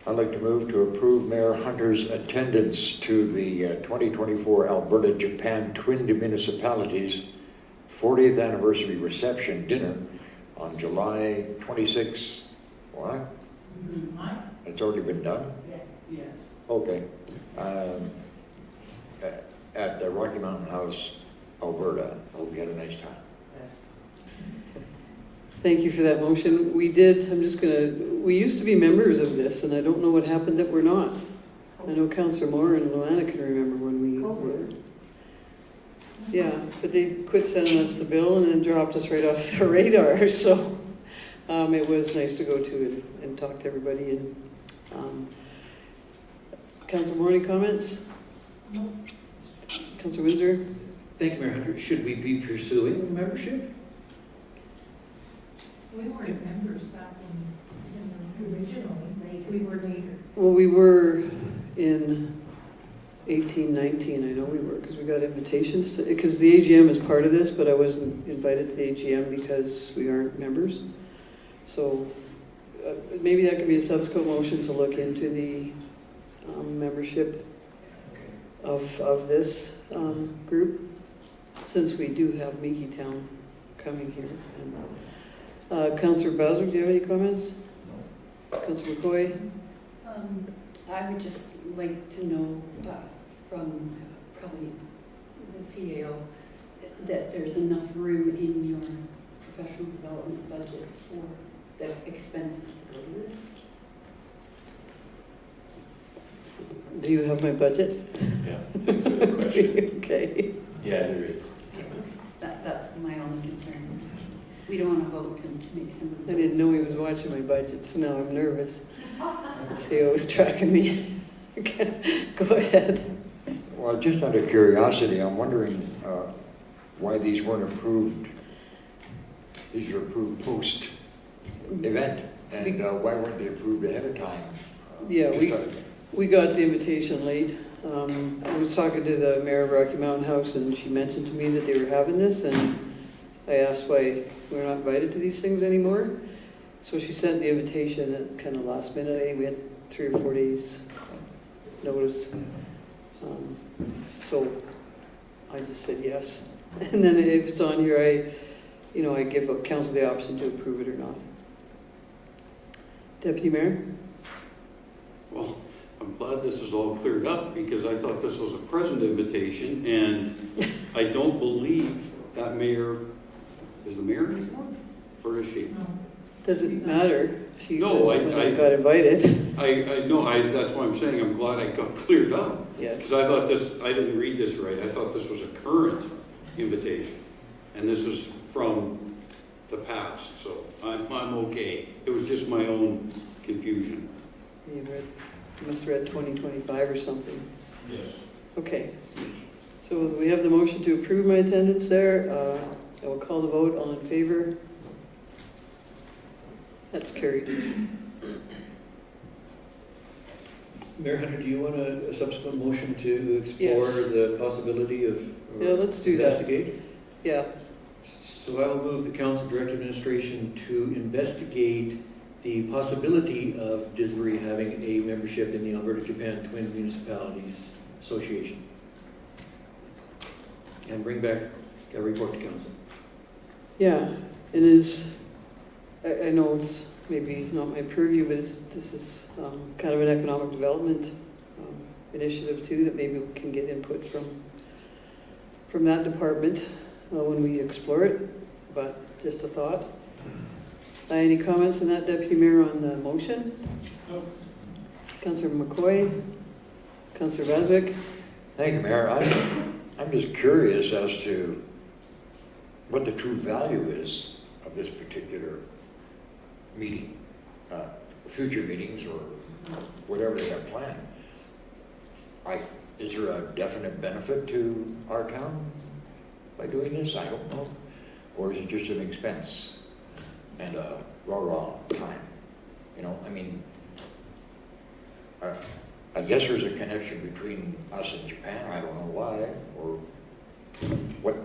I'd like to move to approve Mayor Hunter's attendance to the 2024 Alberta Japan Twin Municipalities 40th Anniversary Reception Dinner on July 26th. What? It's already been done? Yes. Okay. At the Rocky Mountain House, Alberta. Hope you had a nice time. Thank you for that motion. We used to be members of this, and I don't know what happened that we're not. I know Councillor Moore and Luana can remember when we were. Yeah, but they quit sending us the bill and then dropped us right off the radar, so it was nice to go to and talk to everybody. And Councillor Moore, any comments? No. Councillor Windsor? Thank you, Mayor Hunter. Should we be pursuing membership? We weren't members back when originally, we were later. Well, we were in 18, 19, I know we were, because we got invitations to, because the AGM is part of this, but I wasn't invited to the AGM because we aren't members. So maybe that could be a subsequent motion to look into the membership of this group, since we do have Meekie Town coming here. And, Councillor Baswick, do you have any comments? No. Councillor McCoy? I would just like to know from probably the CAO that there's enough room in your professional development budget for the expenses to go to this. Do you have my budget? Yeah, thanks for the question. Okay. Yeah, there is. That's my only concern. We don't want to vote and make some. I didn't know he was watching my budget, so now I'm nervous. The CEO was tracking me. Go ahead. Well, just out of curiosity, I'm wondering why these weren't approved. These were approved post-event, and why weren't they approved ahead of time? Yeah, we got the invitation late. I was talking to the mayor of Rocky Mountain House, and she mentioned to me that they were having this, and I asked why we're not invited to these things anymore. So she sent the invitation at kind of last minute. Hey, we had 3 or 4 days notice. So I just said yes. And then if it's on here, I give council the option to approve it or not. Deputy Mayor? Well, I'm glad this is all cleared up because I thought this was a present invitation, and I don't believe that mayor is the mayor anymore? Or is she? No. Doesn't matter. She No, was when I got invited. I know, that's why I'm saying I'm glad I got cleared up. Yes. Because I thought I didn't read this right. I thought this was a current invitation. And this is from the past, so I'm okay. It was just my own confusion. You must have read 2025 or something. Yes. Okay. So we have the motion to approve my attendance there. I will call the vote. All in favor? That's carried. Mayor Hunter, do you want a subsequent motion to explore Yes. the possibility of? or Yeah, let's do that. Investigate? Yeah, So I will move the council direct administration to investigate the possibility of Disbury having a membership in the Alberta-Japan Twin Municipalities Association. And bring back a report to council. yeah. It is, I know it's maybe not my purview, but this is kind of an economic development initiative too, that maybe we can get input from that department when we explore it, but just a thought. Any comments on that, Deputy Mayor, on the motion? No. Councillor McCoy? Councillor Vasek? Thank you, Mayor. I'm just curious as to what the true value is of this particular meeting, future meetings or whatever they have planned. Is there a definite benefit to our town by doing this? I don't know. Or is it just an expense and a raw time? You know, I mean, I guess there's a connection between us and Japan. I don't know why or what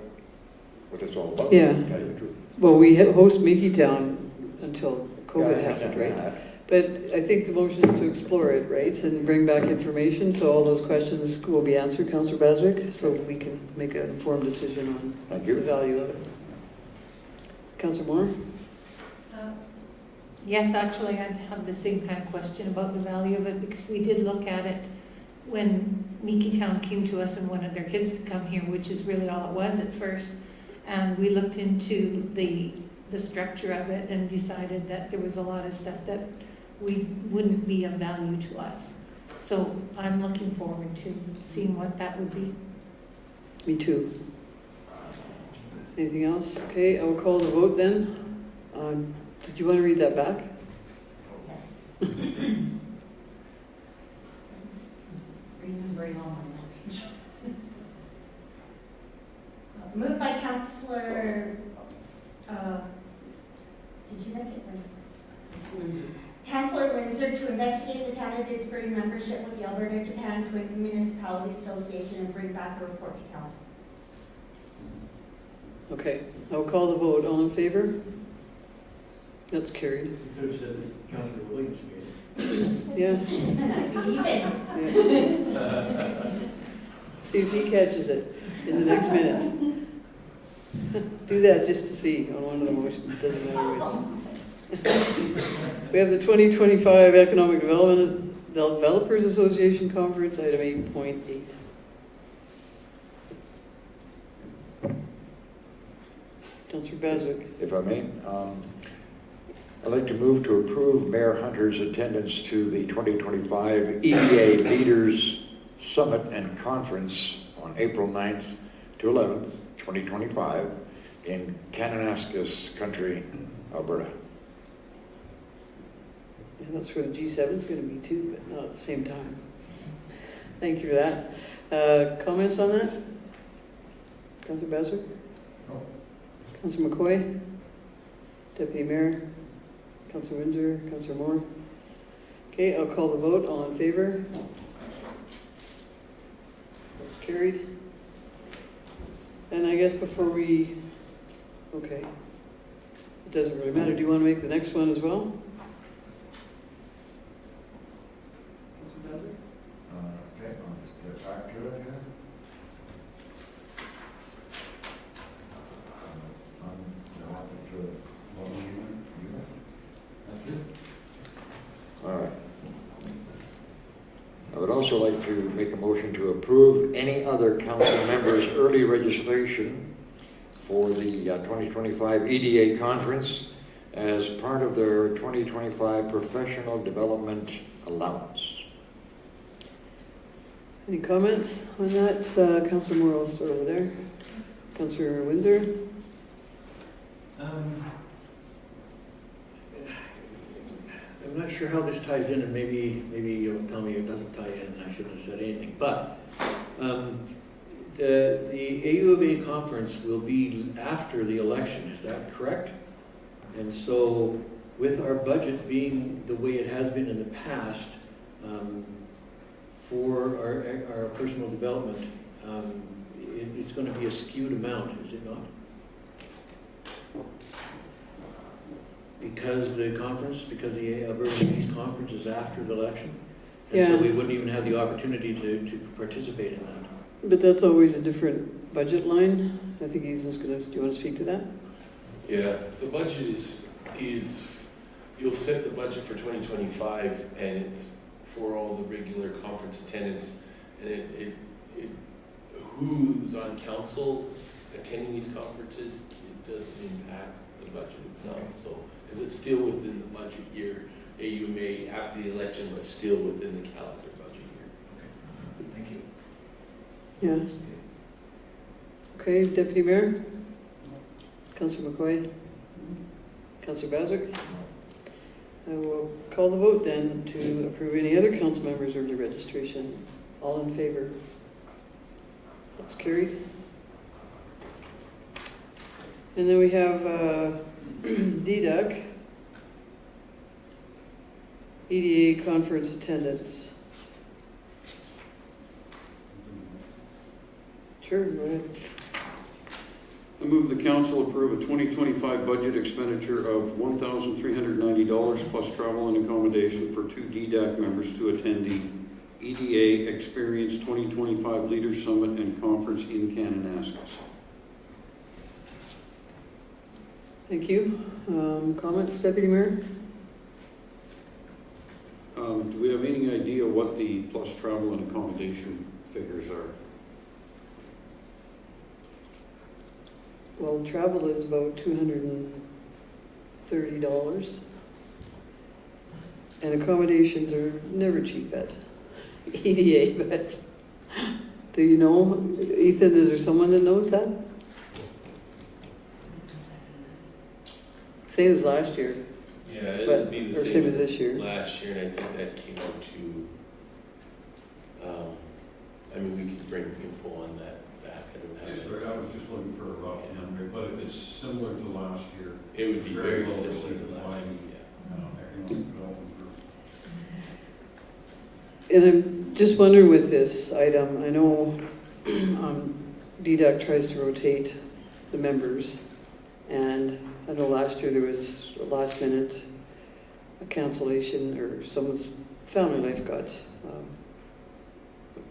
it's all about. Yeah. To tell you the truth. Well, we host Mickey Town until Yeah, I COVID happened, understand right? that. But I think the motion is to explore it, right, and bring back information, so all those questions will be answered, Councillor Baswick, so we can make an informed decision on Thank the you. value of it. Councillor Moore? Yes, actually, I have the same kind of question about the value of it, because we did look at it when Meekie Town came to us and wanted their kids to come here, which is really all it was at first. And we looked into the structure of it and decided that there was a lot of stuff that wouldn't be of value to us. So I'm looking forward to seeing what that would be. Me too. Anything else? Okay, I will call the vote then. Did you want to read that back? Yes. Remembering all my motions. Moved by Councillor, did you make it? Councillor Windsor to investigate the town of Didsbury membership with the Alberta Japan Twin Municipality Association and bring back a report to council. Okay, I will call the vote. All in favor? That's carried. You could have said that Councillor Williams made it. Yeah. I'd be even. Yeah. See if he catches it in the next minutes. Do that just to see on one of the motions, doesn't matter which. We have the 2025 Economic Developers Association Conference, item 8.8. Councillor Baswick. If I may, I'd like to move to approve Mayor Hunter's attendance to the 2025 EDA Leaders Summit and Conference on April 9th to 11th, 2025 in Kananaskis Country, Alberta. Yeah, that's where the G7 is going to be too, but not at the same time. Thank you for that. Comments on that? Councillor Baswick? No. Councillor McCoy? Deputy Mayor? Councillor Windsor? Councillor Moore? Okay, I'll call the vote. All in favor? That's carried. And I guess before we, okay, it doesn't really matter. Do you want to make the next one as well? Okay, let's get back to it here. All right. I would also like to make a motion to approve any other council members' early registration for the 2025 EDA conference as part of their 2025 professional development allowance. Any comments on that? Councillor Moore will start over there. Councillor Windsor? I'm not sure how this ties in, and maybe you'll tell me it doesn't tie in, and I shouldn't have said anything, but the AU of A conference will be after the election, is that correct? And so with our budget being the way it has been in the past, for our personal development, it's going to be a skewed amount, is it not? Because the Alberta East Conference is after the election? And so Yeah. we wouldn't even have the opportunity to participate in that. But that's always a different budget line. I think Ethan's gonna, do you want to speak to that? Yeah, the budget is, you'll set the budget for 2025 and it's for all the regular conference attendance. And it who's on council attending these conferences, it doesn't impact the budget itself. So, because it's still within the budget year, AUMA after the election, but still within the calendar budget year. Thank you. Yeah. Okay, Deputy Mayor? Councillor McCoy? Councillor Bazak? I will call the vote then to approve any other council members early registration. All in favor? That's carried. And then we have DDUC, EDA conference attendance. Sure, go ahead. I move the council approve a 2025 budget expenditure of $1,390 plus travel and accommodation for 2 DDAC members to attend the EDA Experience 2025 Leaders Summit and Conference in Kananaskis. Thank you. Comments, Deputy Mayor? Do we have any idea what the plus travel and accommodation figures are? Well, travel is about $230. And accommodations are never cheap at EDA, but do you know, Ethan, is there someone that knows that? Same as last year, Yeah, it but, would be the or same as this year. last year, and I think that came out to, I mean, we could bring info on that back. I don't have it. I was just looking for a rough number, but if it's similar to last year, It would be very well similar received to by last the, year, economic development group. And I'm just wondering with this item, I know DDUC tries to rotate the members, and I know last year there was a last minute cancellation, or someone's family life got,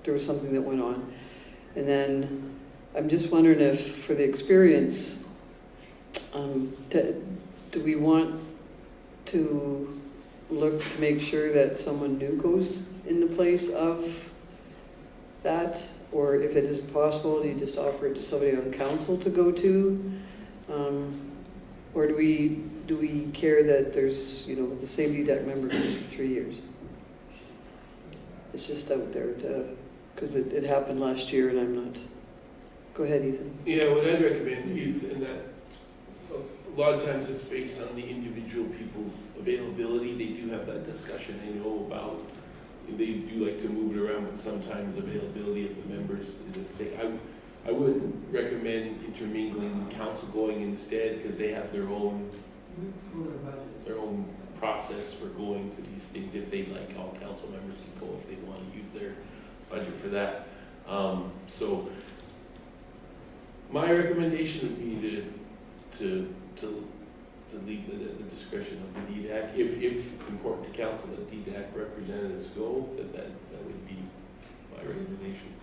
there was something that went on. And then I'm just wondering if for the experience, do we want to look to make sure that someone new goes in the place of that? Or if it isn't possible, do you just offer it to somebody on council to go to? Or do we care that there's, you know, the same DDAC member goes for 3 years? It's just out there because it happened last year and I'm not. Go ahead, Ethan. Yeah, what I'd recommend is, in that, a lot of times it's based on the individual people's availability. They do have that discussion, they know about, they do like to move it around, but sometimes availability of the members is at stake. I would recommend intermingling council going instead, because they have their own process for going to these things. If they like, all council members can go if they want to use their budget for that. So my recommendation would be to leave it at the discretion of the DDAC. If it's important to council that DDAC representatives go, then that would be my recommendation.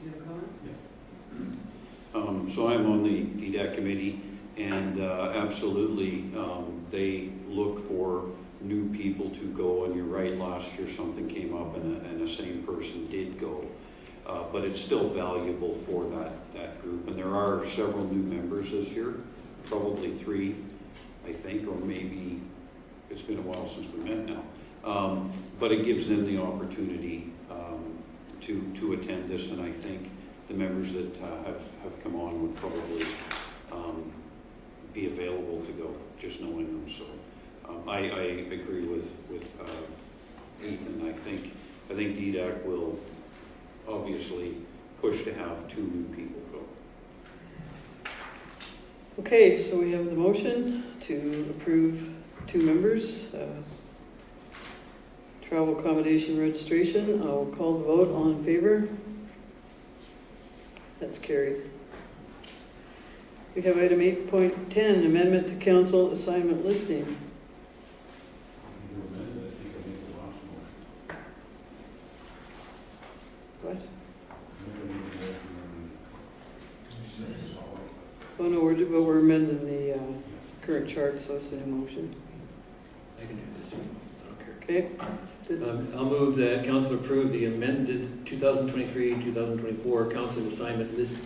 You have a comment? So I'm on the DDAC committee, and absolutely, they look for new people to go, and you're right, last year something came up and the same person did go. But it's still valuable for that group, and there are several new members this year, probably 3, I think, or maybe, it's been a while since we met now. But it gives them the opportunity to attend this, and I think the members that have come on would probably be available to go, just knowing them. So I agree with Ethan. I think DDAC will obviously push to have 2 new people go. Okay, so we have the motion to approve 2 members. Travel accommodation registration, I'll call the vote. All in favor? That's carried. We have item 8.10, amendment to council assignment listing. You amended, I think I made the last motion. What? I think I made the motion on Oh, no, we're amending the current chart, so it's a new motion. I can do this too. I don't care. Okay? I'll move that council approve the amended 2023-2024 council assignment list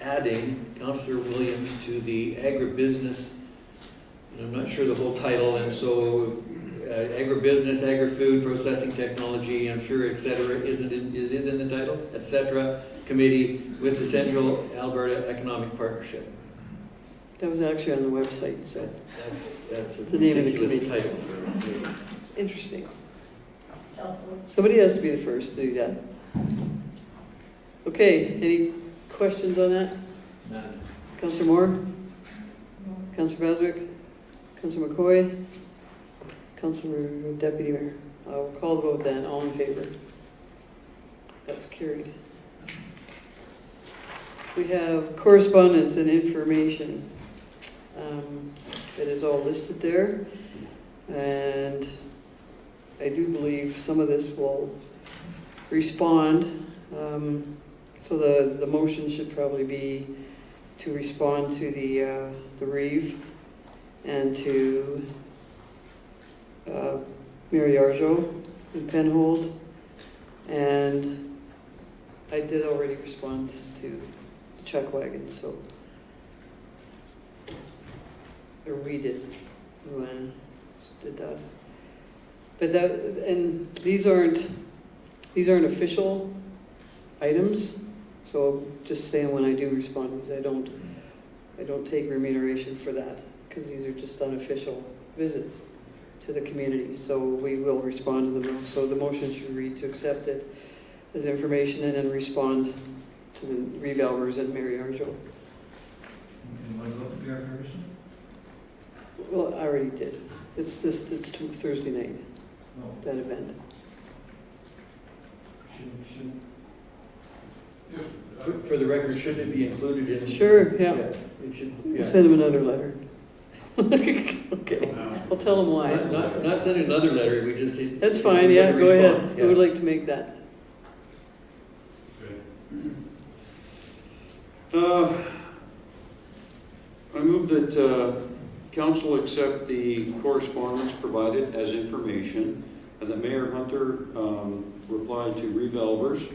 adding Councillor Williams to the agribusiness, and I'm not sure the whole title, and so agribusiness, agri-food, processing technology, I'm sure, et cetera, it is in the title, et cetera, committee with the Central Alberta Economic Partnership. That was actually on the website, so That's a The name of the ridiculous committee. title for a committee. interesting. Helpful. Somebody has to be the first to do that. Okay, any questions on that? None. Councillor Moore? Councillor Baswick? Councillor McCoy? Councillor Deputy Mayor? I'll call the vote then. All in favor? That's carried. We have correspondence and information. It is all listed there. And I do believe some of this will respond. So the motion should probably be to respond to the Reeve and to Mary Arjo and Penhold. And I did already respond to Chuck Wagon, so. Or we did. Luann did that. But that, and these aren't official items. So just saying, when I do respond, because I don't take remuneration for that, because these are just unofficial visits to the community. So we will respond to them. So the motion should read to accept it as information and then respond to the Reeve Albers and Mary Arjo. And what about the Pierre Ferguson? Well, I already did. It's Thursday night, No. that event. For the record, should it be included in? Sure, yeah. It should, We'll yeah. send him another letter. Okay, I'll tell him why. Not sending another letter, we just. That's fine, yeah, go ahead. Respond, Who would yes. like to make that? I move that council accept the correspondence provided as information, and that Mayor Hunter replied to Reeve Albers,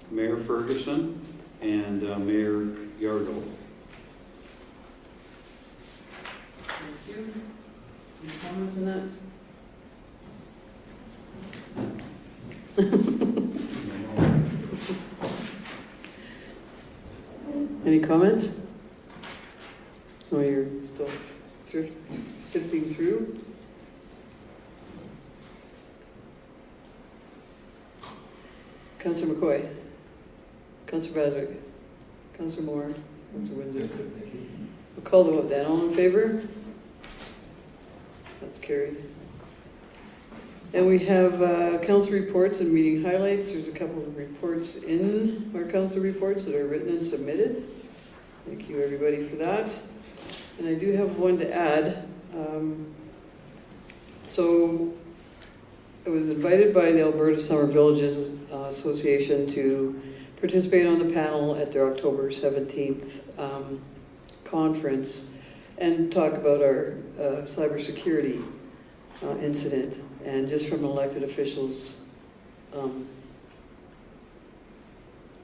Mayor Ferguson, and Mayor Yargo. Thank you. Any comments on that? Any comments? Oh, you're still sifting through? Councillor McCoy? Councillor Baswick? Councillor Moore? Councillor Windsor? Thank you. We'll call the vote then. All in favor? That's carried. And we have council reports and meeting highlights. There's a couple of reports in our council reports that are written and submitted. Thank you, everybody, for that. And I do have one to add. So I was invited by the Alberta Summer Villages Association to participate on the panel at their October 17th conference and talk about our cybersecurity incident, and just from elected officials'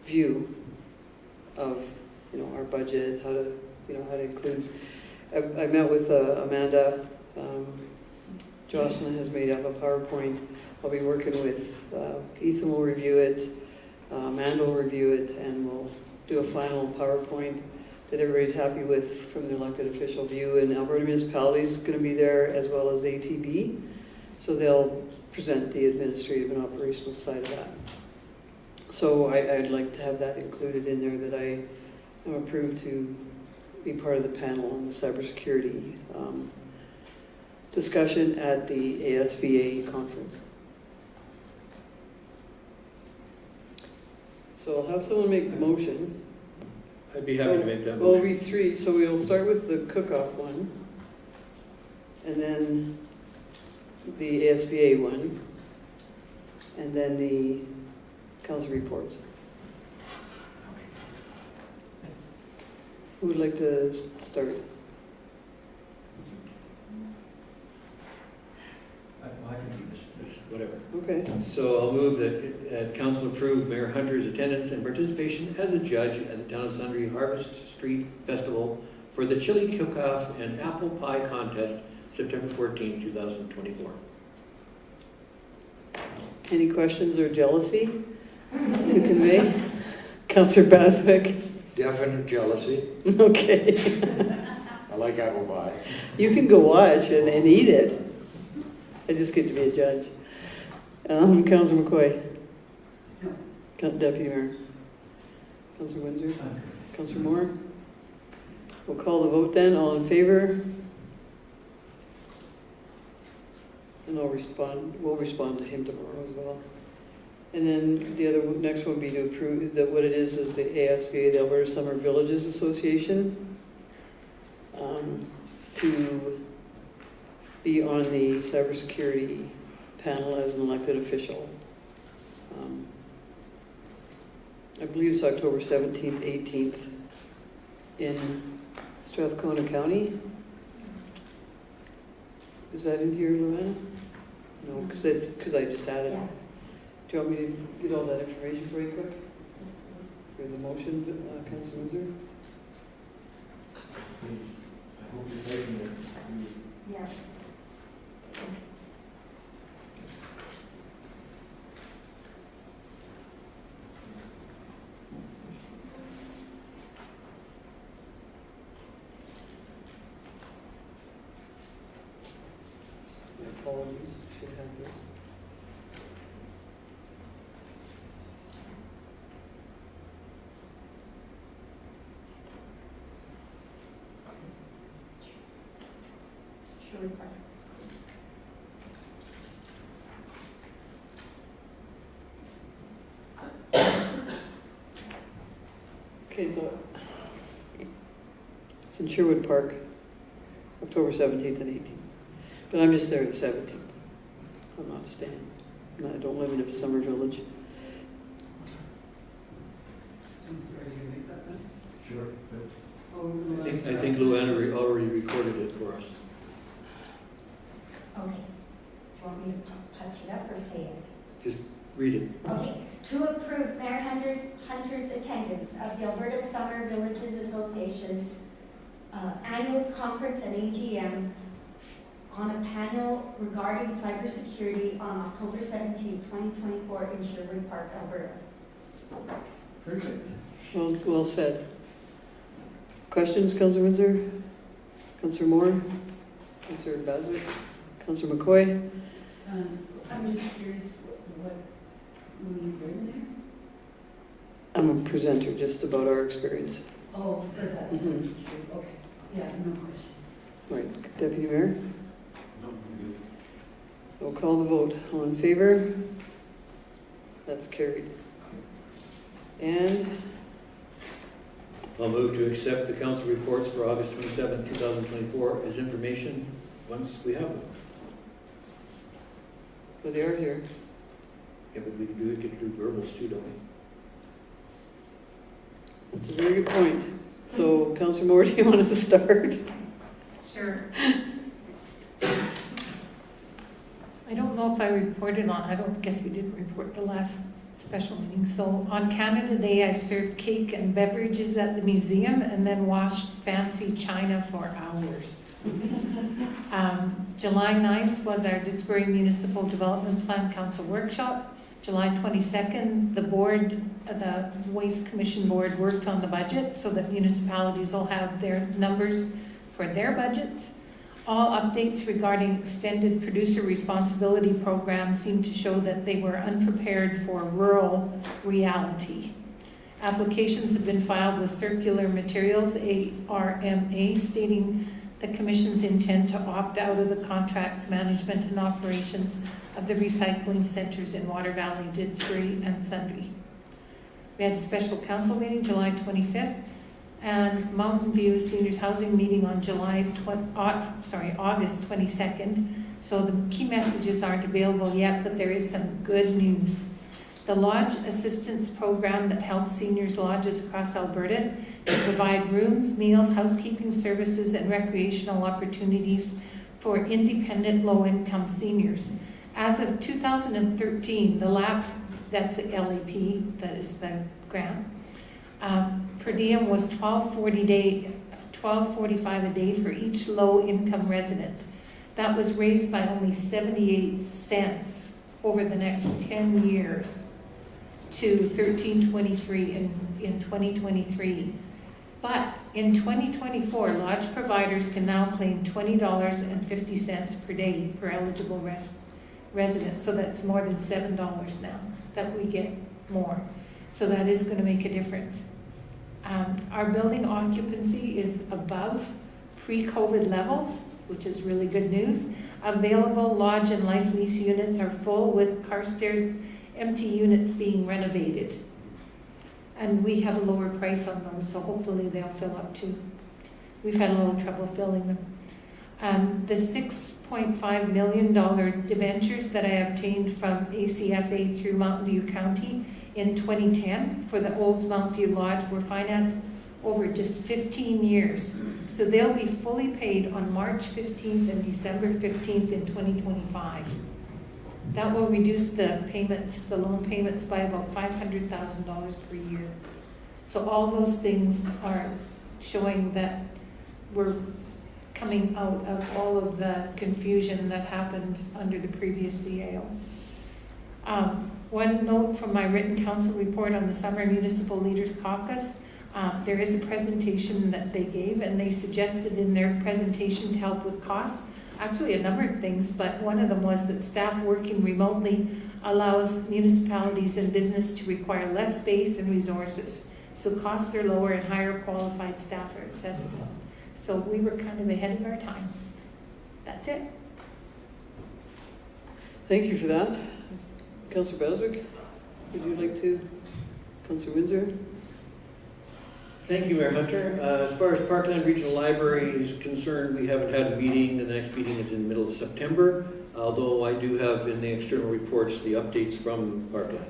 view of our budget, how to include. I met with Amanda. Jocelyn has made up a PowerPoint. I'll be working with Ethan. Will review it. Amanda will review it, and we'll do a final PowerPoint that everybody's happy with from the elected official view, and Alberta Municipalities is going to be there as well as ATB. So they'll present the administrative and operational side of that. So I'd like to have that included in there, that I am approved to be part of the panel on the cybersecurity discussion at the ASVA conference. So I'll have someone make the motion. I'd be happy to make that Well, motion. it'll be three, so we'll start with the cook-off one, and then the ASVA one, and then the council reports. Who would like to start? I can do this, whatever. Okay. So I'll move that council approve Mayor Hunter's attendance and participation as a judge at the Town of Sundre Harvest Street Festival for the Chili Cook-Off and Apple Pie Contest, September 14, 2024. Any questions or jealousy to convey? Councillor Basvick? Definite jealousy. Okay. I like apple pie. You can go watch and eat it. I just get to be a judge. Councillor McCoy? No. Deputy Mayor? Councillor Windsor? Councillor Moore? We'll call the vote then. All in favor? And we'll respond to him tomorrow as well. And then the next one would be to approve that what it is the ASVA, the Alberta Summer Villages Association, to be on the cybersecurity panel as an elected official. I believe it's October 17th, 18th in Strathcona County. Is that in here, Luann? No, because I just added. Yeah. Do you want me to get all that information for you quick? For the motion, Councilor Windsor? I hope you're taking it. Yeah. Apologies, should have this. Sure. Okay, so it's in Sherwood Park, October 17th and 18th. But I'm just there the 17th. I'm not staying. And I don't live in a summer village. Sure. I think Luann already recorded it for us. Okay. Do you want me to punch it up or say it? Just read it. Okay, to approve Mayor Hunter's attendance of the Alberta Summer Villages Association annual conference and AGM on a panel regarding cybersecurity on October 17, 2024 in Sherwood Park, Alberta. Perfect. Well said. Questions, Councillor Windsor? Councillor Moore? Councillor Baswick? Councillor McCoy? I'm just curious what will you bring there? I'm a presenter just about our experience. Oh, for that. Mhm. Okay, yeah, no questions. Right, Deputy Mayor? No, I'm good. We'll call the vote. All in favor? That's carried. And I'll move to accept the council reports for August 27, 2024 as information once we have them. well, they are here. Yeah, but we get to do verbals too, don't we? That's a very good point. So, Councillor Moore, do you want us to start? Sure. I don't know if I reported on, I don't guess we didn't report the last special meeting. So on Canada Day, I served cake and beverages at the museum and then washed fancy china for hours. July 9th was our Didsbury Municipal Development Plan Council workshop. July 22nd, the board, the Waste Commission Board worked on the budget so that municipalities will have their numbers for their budgets. All updates regarding extended producer responsibility programs seem to show that they were unprepared for rural reality. Applications have been filed with Circular Materials, ARMA, stating the Commission's intent to opt out of the contracts, management, and operations of the recycling centers in Water Valley, Didsbury, and Sundre. We had a special council meeting July 25th, and Mountain View Seniors Housing meeting on August 22nd. So the key messages aren't available yet, but there is some good news. The Lodge Assistance Program that helps seniors lodges across Alberta to provide rooms, meals, housekeeping services, and recreational opportunities for independent low-income seniors. As of 2013, the LAP, that's the LAP, that is the grant, per diem was $12.45 a day for each low-income resident. That was raised by only 78 cents over the next 10 years to $13.23 in 2023. But in 2024, lodge providers can now claim $20.50 per day per eligible resident. So that's more than $7 now that we get more. So that is going to make a difference. Our building occupancy is above pre-COVID levels, which is really good news. Available lodge and life lease units are full, with Carstairs empty units being renovated. And we have a lower price on those, so hopefully they'll fill up too. We've had a little trouble filling them. The $6.5 million debentures that I obtained from ACFA through Mountain View County in 2010 for the Olds Mountain View Lodge were financed over just 15 years. So they'll be fully paid on March 15th and December 15th in 2025. That will reduce the payments, the loan payments, by about $500,000 per year. So all those things are showing that we're coming out of all of the confusion that happened under the previous CAO. One note from my written council report on the Summer Municipal Leaders Caucus, there is a presentation that they gave, and they suggested in their presentation to help with costs, actually a number of things, but one of them was that staff working remotely allows municipalities and business to require less space and resources. So costs are lower and higher qualified staff are accessible. So we were kind of ahead of our time. That's it. Thank you for that. Councillor Baswick, would you like to? Councillor Windsor? Thank you, Mayor Hunter. As far as Parkland Regional Library is concerned, we haven't had a meeting. The next meeting is in the middle of September, although I do have in the external reports the updates from Parkland.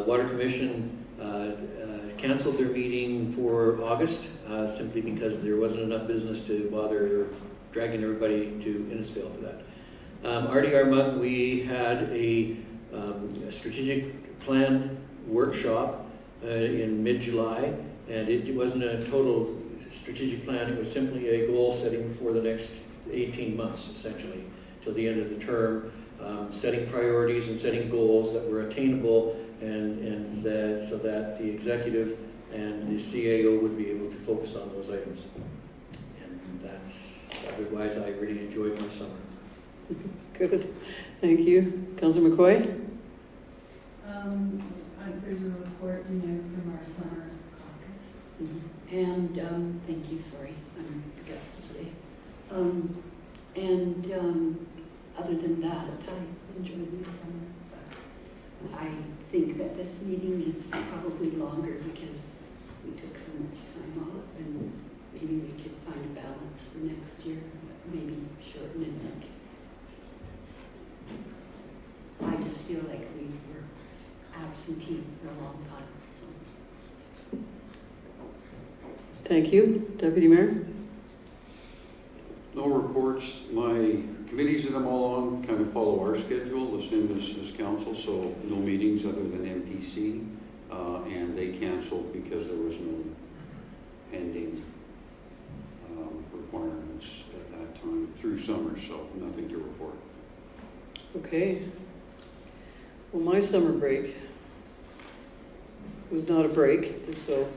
Water Commission canceled their meeting for August simply because there wasn't enough business to bother dragging everybody to Innisfail for that. RDR Mug, we had a strategic plan workshop in mid-July, and it wasn't a total strategic plan. It was simply a goal setting for the next 18 months, essentially, till the end of the term, setting priorities and setting goals that were attainable, and so that the executive and the CAO would be able to focus on those items. And that's, otherwise, I really enjoyed my summer. Good, thank you. Councillor McCoy? There's a report in there from our summer caucus. And thank you, sorry, I'm forgetful today. Other than that, I enjoyed my summer. But I think that this meeting is probably longer because we took so much time off, and maybe we could find a balance for next year, maybe shorten it. I just feel like we were absentee for a long time. Thank you. Deputy Mayor? No reports. My committees that I'm all on kind of follow our schedule, the same as council, so no meetings other than MPC, and they canceled because there was no pending requirements at that time through summer, so nothing to report. Okay. Well, my summer break was not a break, just so.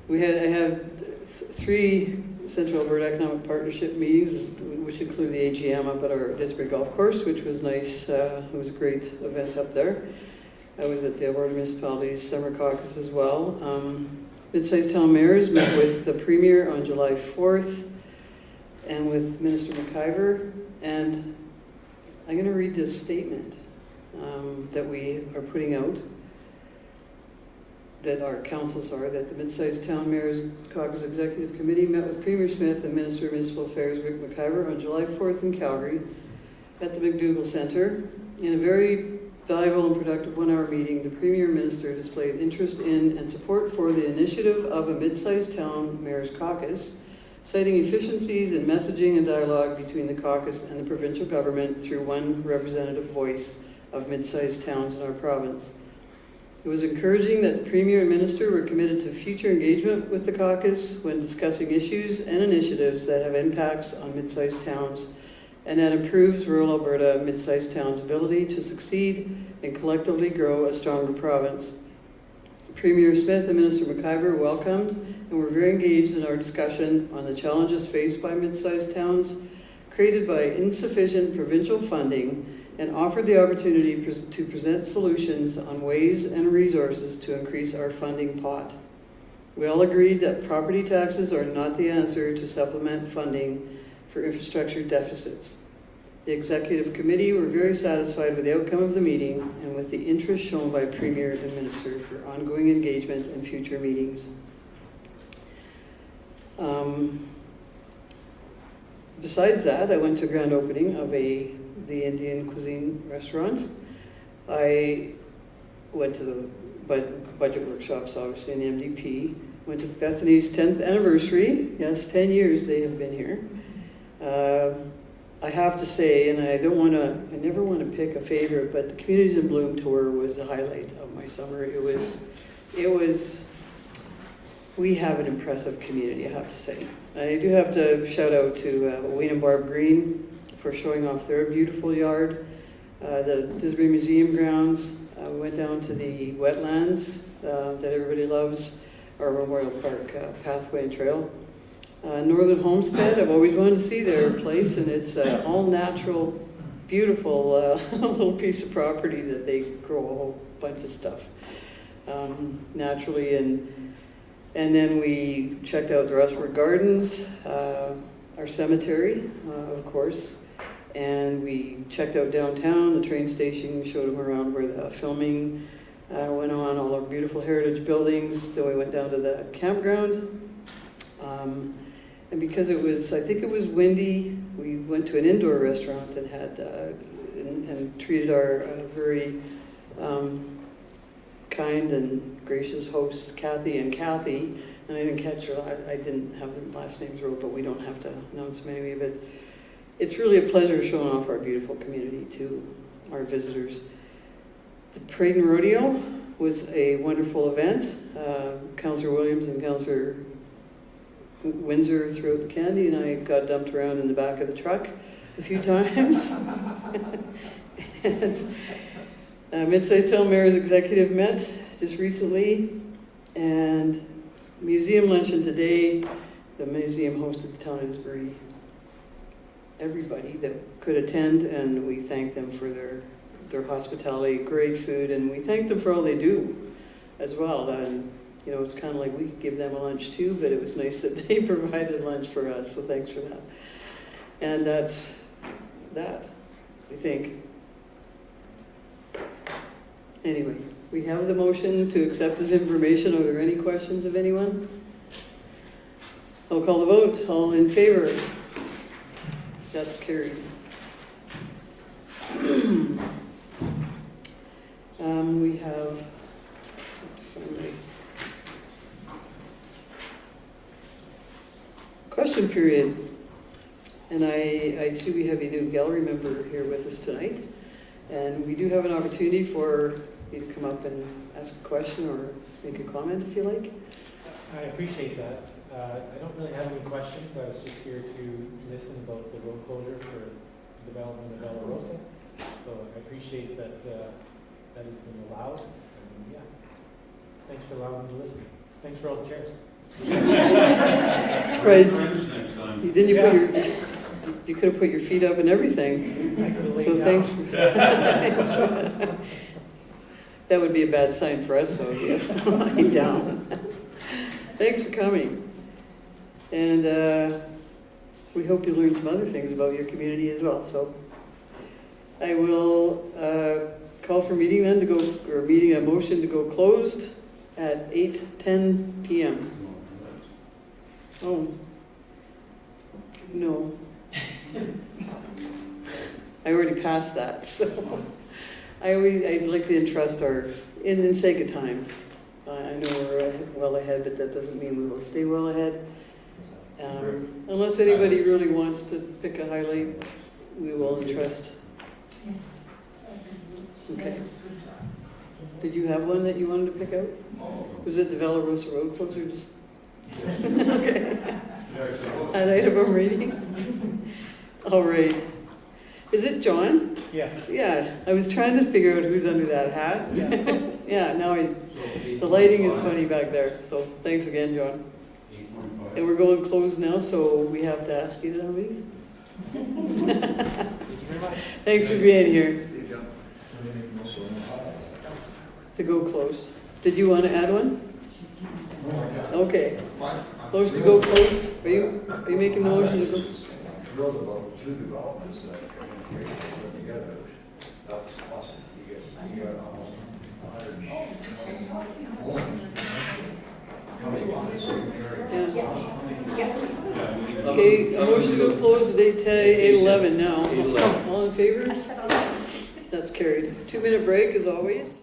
I had 3 Central Alberta Economic Partnership meetings, which include the AGM up at our Disbury Golf Course, which was nice. It was a great event up there. I was at the Alberta Municipalities Summer Caucus as well. Mid-sized town mayors met with the Premier on July 4th and with Minister McIver. And I'm going to read this statement that we are putting out, that our councils are, that the Mid-sized Town Mayors Caucus Executive Committee met with Premier Smith and Minister of Municipal Affairs Rick McIver on July 4th in Calgary at the McDougall Centre. In a very valuable and productive 1-hour meeting, the Premier and Minister displayed interest in and support for the initiative of a Mid-sized Town Mayors Caucus, citing efficiencies in messaging and dialogue between the caucus and the provincial government through one representative voice of mid-sized towns in our province. It was encouraging that the Premier and Minister were committed to future engagement with the caucus when discussing issues and initiatives that have impacts on mid-sized towns and that improves rural Alberta mid-sized towns' ability to succeed and collectively grow a stronger province. Premier Smith and Minister McIver welcomed and were very engaged in our discussion on the challenges faced by mid-sized towns created by insufficient provincial funding, and offered the opportunity to present solutions on ways and resources to increase our funding pot. We all agreed that property taxes are not the answer to supplement funding for infrastructure deficits. The Executive Committee were very satisfied with the outcome of the meeting and with the interest shown by Premier and Minister for ongoing engagement and future meetings. Besides that, I went to a grand opening of the Indian cuisine restaurant. I went to the budget workshops, obviously, in the MDP. Went to Bethany's 10th anniversary. Yes, 10 years they have been here. I have to say, and I never want to pick a favorite, but the Communities in Bloom tour was the highlight of my summer. We have an impressive community, I have to say. I do have to shout out to Wayne and Barb Green for showing off their beautiful yard. The Disbury Museum grounds. We went down to the wetlands that everybody loves, our Memorial Park pathway and trail. Northern Homestead, I've always wanted to see their place, and it's all natural, beautiful little piece of property that they grow a whole bunch of stuff naturally. And then we checked out the Rustford Gardens, our cemetery, of course, and we checked out downtown, the train station, showed them around where the filming went on, all our beautiful heritage buildings. Then we went down to the campground. And because I think it was windy, we went to an indoor restaurant and had and treated our very kind and gracious hosts, Kathy. And I didn't catch her. I didn't have the last names wrote, but we don't have to announce them anyway. But it's really a pleasure showing off our beautiful community to our visitors. The Parade and Rodeo was a wonderful event. Councillor Williams and Councillor Windsor threw out the candy, and I got dumped around in the back of the truck a few times. Mid-sized Town Mayors Executive met just recently, and museum luncheon today. The museum hosted the town of Disbury. Everybody that could attend, and we thank them for their hospitality, great food, and we thank them for all they do as well. You know, it's kind of like we give them a lunch too, but it was nice that they provided lunch for us, so thanks for that. And that's that, I think. Anyway, we have the motion to accept this information. Are there any questions of anyone? I'll call the vote. All in favor? That's carried. We have question period. And I see we have a new gallery member here with us tonight. And we do have an opportunity for you to come up and ask a question or make a comment if you like. I appreciate that. I don't really have any questions. I was just here to listen about the road closure for development of Bella Rosa. So I appreciate that that has been allowed. And yeah, thanks for allowing me to listen. Thanks for all the chairs. Surprised. Friends next time. Then you could have put your feet up and everything. I could have laid So down. thanks. That would be a bad sign for us, though, if you lying down. Thanks for coming. And we hope you learned some other things about your community as well. So I will call for meeting then to go, or meeting a motion to go closed at 8:10 p.m. Oh, no. I already passed that, so I'd like to entrust in sake of time. I know we're well ahead, but that doesn't mean we will stay well ahead. Unless anybody really wants to pick a highlight, we will entrust. Yes. Okay. Did you have one that you wanted to pick out? Was it the Bella Rosa Road closure? Just okay. Highlight of them reading. All right. Is it John? Yes. Yeah. I was trying to figure out who's under that hat. Yeah. Yeah. Now the lighting is funny back there. So thanks again, John. 8:25. And we're going closed now, so we have to ask you to leave. Thank you very much. Thanks for being here. To go closed. Did you want to add one? Okay. Motion to go closed. Are you making the motion to go? Thrilled about two developments that came together. That's awesome. You got almost 120 homes coming on the same area. Yeah. Okay, a motion to go close at 8:11 now. 8:11. All in favor? That's carried. 2-minute break as always.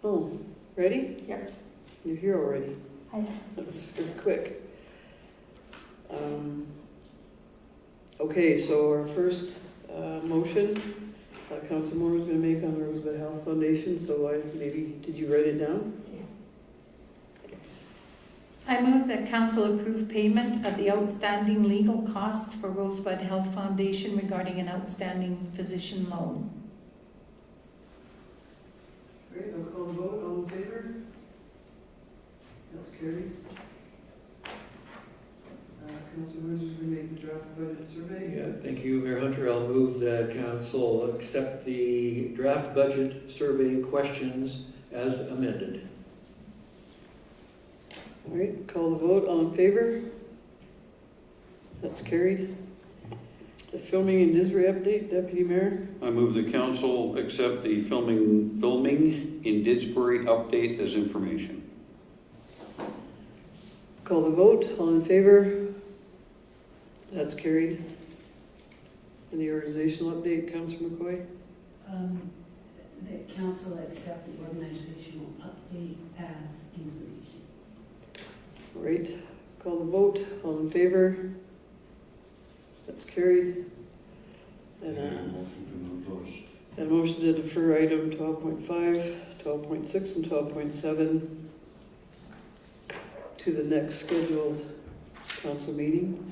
Oh, ready? Yep. You're here already. Hi. That was pretty quick. Okay, so our first motion, Council Moore was going to make on the Rosebud Health Foundation, so did you write it down? I move that council approve payment of the outstanding legal costs for Rosebud Health Foundation regarding an outstanding physician loan. Great, I'll call the vote. All in favor? That's carried. Council Moore is going to make the draft budget survey. Yeah, thank you, Mayor Hunter. I'll move that council accept the draft budget survey questions as amended. All right, call the vote. All in favor? That's carried. The filming in Disbury update, Deputy Mayor. I move the council accept the filming in Didsbury update as information. Call the vote. All in favor? That's carried. And the organizational update, Councilor McCoy. The council accept the organizational update as information. All right, call the vote. All in favor? That's carried. And Motion to move those. a motion to defer item 12.5, 12.6, and 12.7 to the next scheduled council meeting.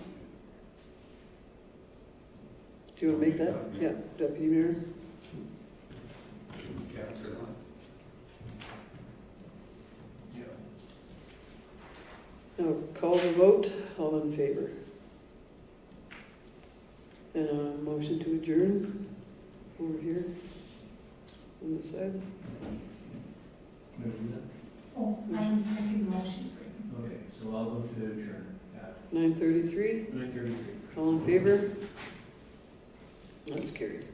Do you want to make that? Yeah, Deputy Mayor. Should we capture that? Now, call the vote. All in favor? And a motion to adjourn over here on the side. Oh, I'm making the motion for you. Okay, so I'll move to adjourn at 9:33. 9:33. All in favor? That's carried.